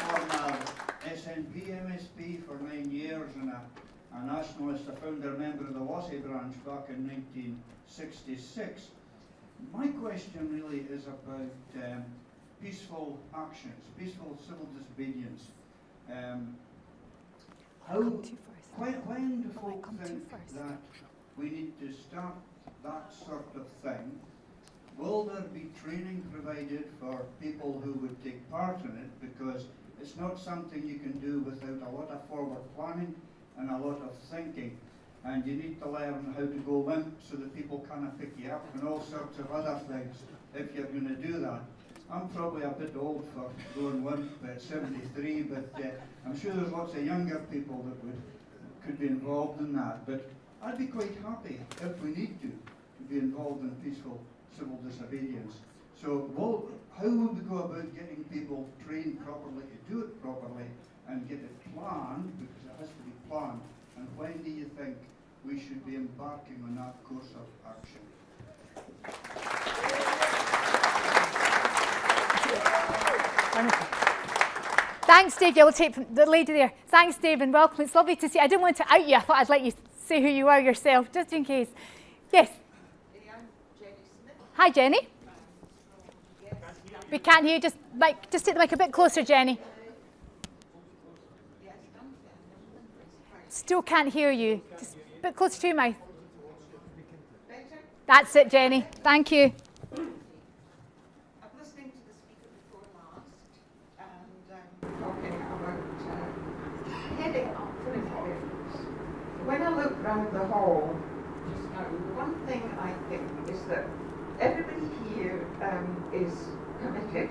Former SNP MSP for 9 years and a nationalist, a founder member of the Wassay branch back in 1966. My question really is about peaceful actions, peaceful civil disobedience. When do folk think that we need to start that sort of thing? Will there be training provided for people who would take part in it? Because it's not something you can do without a lot of forward planning and a lot of thinking. And you need to learn how to go limp so that people cannot pick you up and all sorts of other things if you're going to do that. I'm probably a bit old for going limp at 73, but I'm sure there's lots of younger people that could be involved in that. But I'd be quite happy if we need to be involved in peaceful civil disobedience. So how would we go about getting people trained properly to do it properly and get it planned, because it has to be planned, and when do you think we should be embarking on that course of action? Thanks, Dave. Yeah, we'll take from the lady there. Thanks, Dave, and welcome. It's lovely to see you. I didn't want to out you. I thought I'd let you say who you are yourself, just in case. Yes? I'm Jenny Smith. Hi, Jenny. We can't hear you. Just take the mic a bit closer, Jenny. Still can't hear you. Just a bit closer to your mouth. That's it, Jenny. Thank you. I'm listening to the speaker before last, and talking about heading up for independence. When I look round the hall just now, the one thing I think is that everybody here is committed.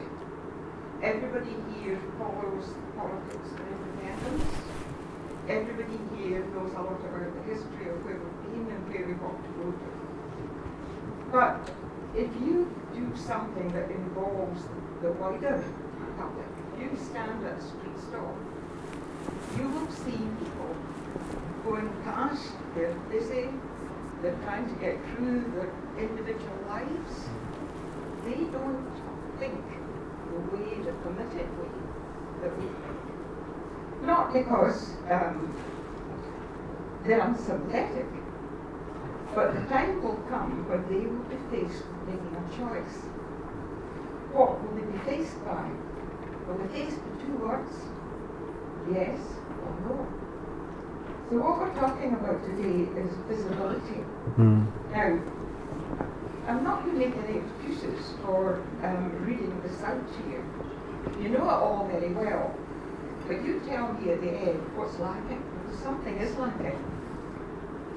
Everybody here follows politics for independence. Everybody here knows a lot about the history of where we've been and where we want to go to. But if you do something that involves the wider public, you stand at a street stop, you will see people going past, they're busy, they're trying to get through their individual lives. They don't think the way, the committed way that we think. Not because they're unsympathetic, but the time will come when they will be faced with making a choice. What will they be faced by? Will they be faced with two words? Yes or no. So what we're talking about today is visibility. Now, I'm not going to make any excuses for reading this out to you. You know it all very well. But you tell me at the end what's lacking, because something is lacking.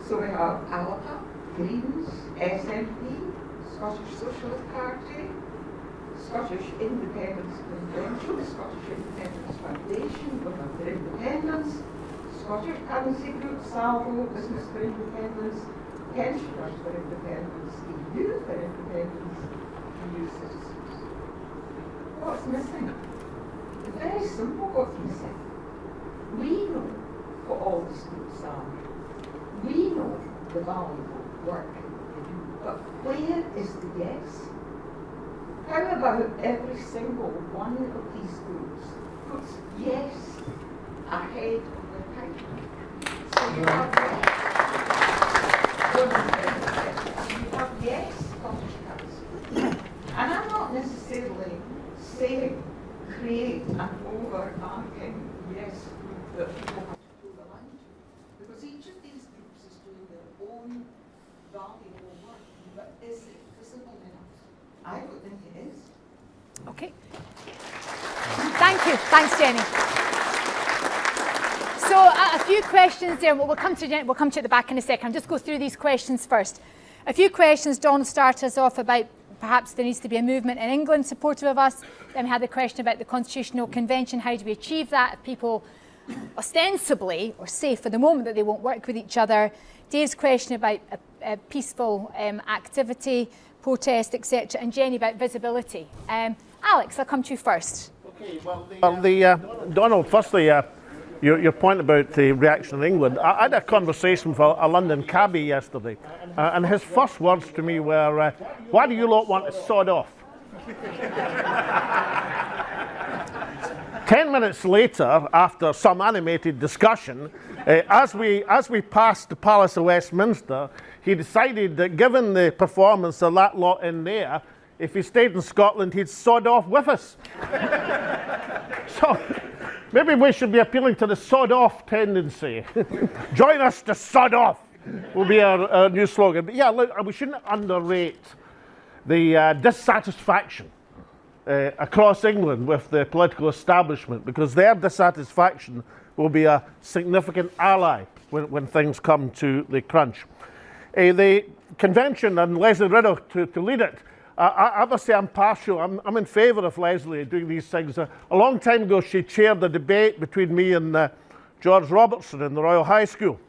So we have ALBA, Greens, SNP, Scottish Socialist Party, Scottish Independence Convention, Scottish Independence Foundation, Women for Independence, Scottish Currency Group, Salvo, Business for Independence, Pensioners for Independence, EU for Independence, EU citizens. What's missing? It's very simple what's missing. We know what all these groups are. We know the valuable work they do. But where is the yes? How about every single one of these groups puts yes ahead of their title? So you have yes, Scottish Council. And I'm not necessarily saying create an overarching yes group that people have to go the line to. Because each of these groups is doing their own valuable work. But is it visible enough? I don't think it is. Okay. Thank you. Thanks, Jenny. So a few questions there. We'll come to Jenny. We'll come to you at the back in a second. I'll just go through these questions first. A few questions. Dawn started us off about perhaps there needs to be a movement in England supportive of us. Then we had the question about the Constitutional Convention. How do we achieve that if people ostensibly, or say for the moment, that they won't work with each other? Dave's question about a peaceful activity. protest, etc., and Jenny about visibility. Alex, I'll come to you first. Okay, well, Donald, firstly, your point about the reaction in England. I had a conversation with a London cabbie yesterday, and his first words to me were, why do you lot want to sod off? 10 minutes later, after some animated discussion, as we passed the Palace of Westminster, he decided that given the performance of that lot in there, if he stayed in Scotland, he'd sod off with us. So maybe we should be appealing to the sod off tendency. Join us to sod off will be our new slogan. But yeah, look, we shouldn't underrate the dissatisfaction across England with the political establishment, because their dissatisfaction will be a significant ally when things come to the crunch. The convention and Leslie Rideout to lead it, I must say I'm partial. I'm in favour of Leslie doing these things. A long time ago she chaired a debate between me and George Robertson in the Royal High School.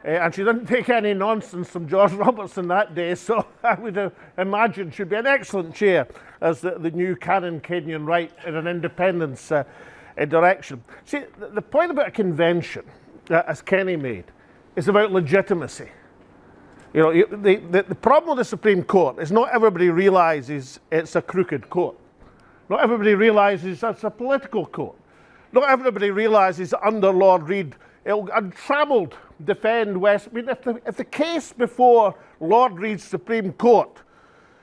And she didn't take any nonsense from George Robertson that day, so I would imagine she'd be an excellent chair as the new canon Kenyan right in an independence direction. See, the point about a convention, as Kenny made, is about legitimacy. You know, the problem with the Supreme Court is not everybody realises it's a crooked court. Not everybody realises it's a political court. Not everybody realises that under Lord Reid, it'll untrammeled defend West. I mean, if the case before Lord Reid's Supreme Court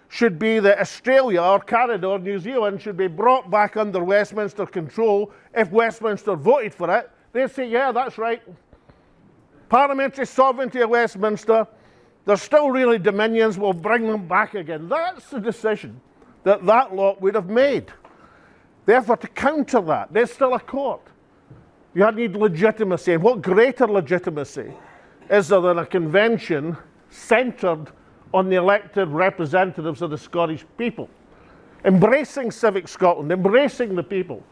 should be that Australia or Canada or New Zealand should be brought back under Westminster control if Westminster voted for it, they'd say, yeah, that's right. Parliamentary sovereignty of Westminster, they're still really dominions, we'll bring them back again. That's the decision that lot would have made. Therefore, to counter that, there's still a court. You need legitimacy, and what greater legitimacy is there than a convention centred on the elected representatives of the Scottish people? Embracing civic Scotland, embracing the people,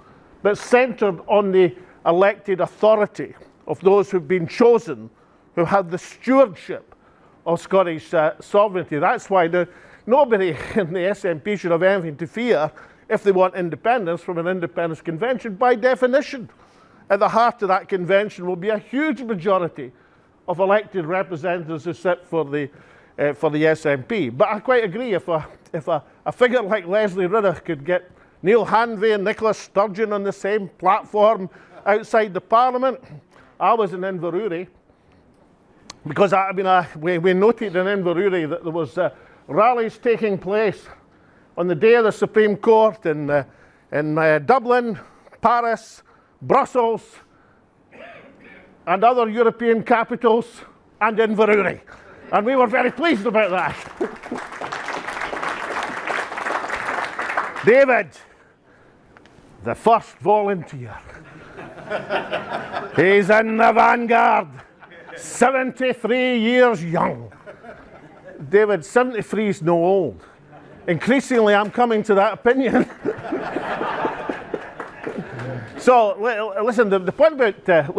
but centred on the elected authority of those who've been chosen, who have the stewardship of Scottish sovereignty. That's why nobody in the SNP should have anything to fear if they want independence from an independence convention. By definition, at the heart of that convention will be a huge majority of elected representatives who sit for the SNP. But I quite agree, if a figure like Leslie Rideout could get Neil Hanvey and Nicola Sturgeon on the same platform outside the Parliament. I was in Inverurie, because we noted in Inverurie that there was rallies taking place on the day of the Supreme Court in Dublin, Paris, Brussels, and other European capitals, and Inverurie. And we were very pleased about that. David, the first volunteer. He's in the vanguard, 73 years young. David, 73 is no old. Increasingly, I'm coming to that opinion. So, listen, the point about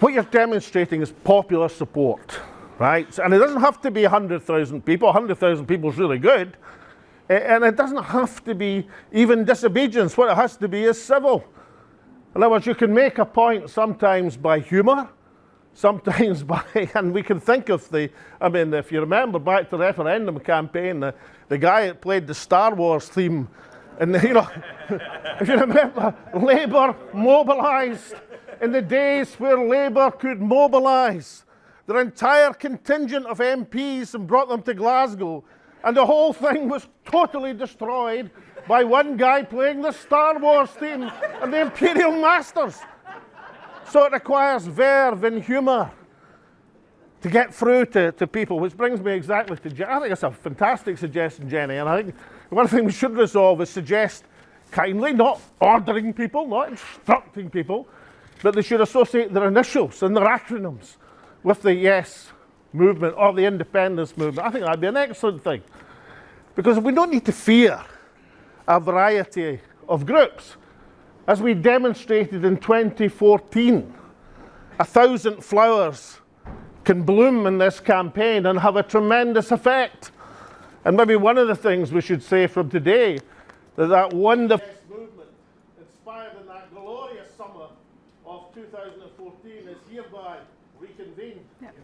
what you're demonstrating is popular support, right? And it doesn't have to be 100,000 people. 100,000 people is really good. And it doesn't have to be even disobedience. What it has to be is civil. In other words, you can make a point sometimes by humour, sometimes by, and we can think of if you remember back to the referendum campaign, the guy that played the Star Wars theme, and if you remember, Labour mobilised in the days where Labour could mobilise their entire contingent of MPs and brought them to Glasgow, and the whole thing was totally destroyed by one guy playing the Star Wars theme and the Imperial Masters. So it requires verve and humour to get through to people, which brings me exactly to Jenny. I think it's a fantastic suggestion, Jenny, and I think one thing we should resolve is suggest kindly, not ordering people, not instructing people, but they should associate their initials and their acronyms with the Yes movement or the independence movement. I think that'd be an excellent thing, because we don't need to fear a variety of groups. As we demonstrated in 2014, 1,000 flowers can bloom in this campaign and have a tremendous effect. And maybe one of the things we should say from today, that wonderful movement inspired in that glorious summer of 2014 is hereby reconvened. Yep.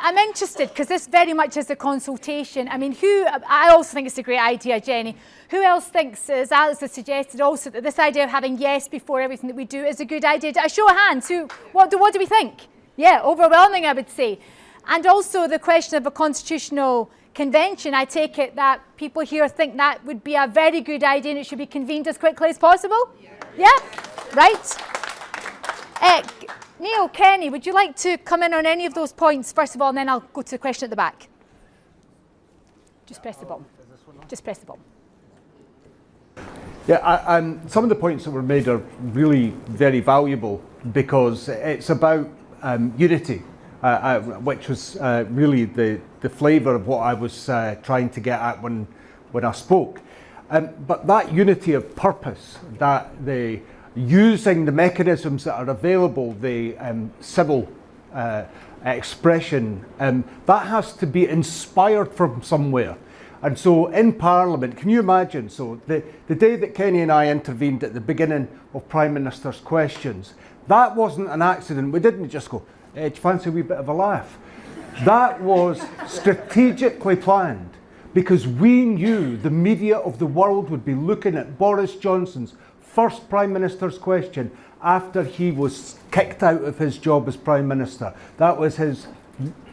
I'm interested, because this very much is a consultation. I mean, I also think it's a great idea, Jenny. Who else thinks, as Alex has suggested also, that this idea of having yes before everything that we do is a good idea? A show of hands, what do we think? Yeah, overwhelming, I would say. And also the question of a constitutional convention, I take it that people here think that would be a very good idea and it should be convened as quickly as possible? Yeah? Right. Neil, Kenny, would you like to come in on any of those points first of all, and then I'll go to the question at the back? Just press the button. Just press the button. Yeah, some of the points that were made are really very valuable because it's about unity, which was really the flavour of what I was trying to get at when I spoke. But that unity of purpose, that using the mechanisms that are available, the civil expression, that has to be inspired from somewhere. And so in Parliament, can you imagine, so the day that Kenny and I intervened at the beginning of Prime Minister's questions, that wasn't an accident. We didn't just go, do you fancy a wee bit of a laugh? That was strategically planned because we knew the media of the world would be looking at Boris Johnson's first Prime Minister's question after he was kicked out of his job as Prime Minister. That was his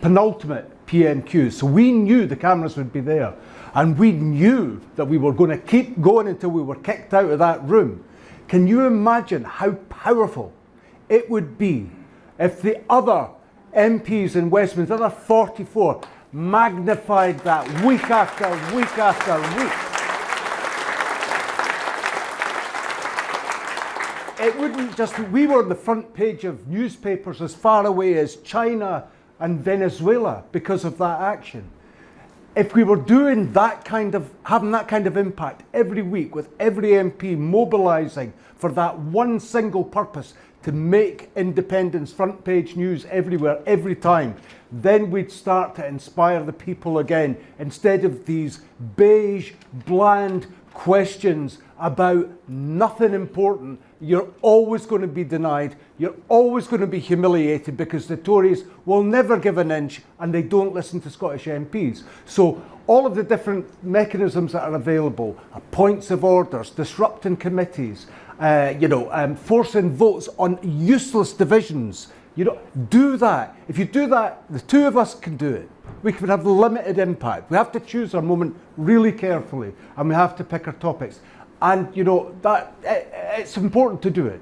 penultimate PMQ. So we knew the cameras would be there. And we knew that we were going to keep going until we were kicked out of that room. Can you imagine how powerful it would be if the other MPs in Westminster, the other 44, magnified that week after week after week? It wouldn't just, we were on the front page of newspapers as far away as China and Venezuela because of that action. If we were doing that having that kind of impact every week with every MP mobilising for that one single purpose to make independence front page news everywhere, every time, then we'd start to inspire the people again instead of these beige, bland questions about nothing important. You're always going to be denied. You're always going to be humiliated because the Tories will never give an inch and they don't listen to Scottish MPs. So all of the different mechanisms that are available, points of orders, disrupting committees, forcing votes on useless divisions, do that. If you do that, the two of us can do it. We can have limited impact. We have to choose our moment really carefully and we have to pick our topics. And it's important to do it.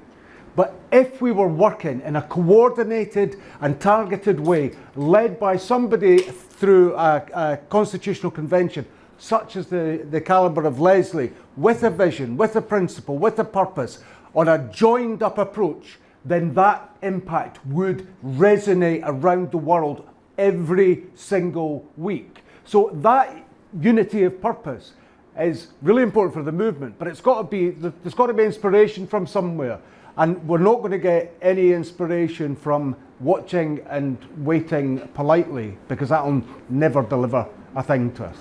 But if we were working in a coordinated and targeted way, led by somebody through a constitutional convention, such as the calibre of Leslie, with a vision, with a principle, with a purpose, on a joined up approach, then that impact would resonate around the world every single week. So that unity of purpose is really important for the movement, but there's got to be inspiration from somewhere. And we're not going to get any inspiration from watching and waiting politely, because that'll never deliver a thing to us.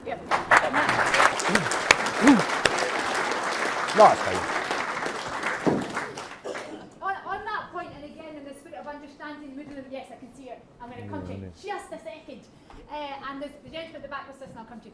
Yep. That's fine. On that point, and again in the spirit of understanding the mood, yes, I can see her. I'm going to come to you just a second. And the gentleman at the back was this, and I'll come to you.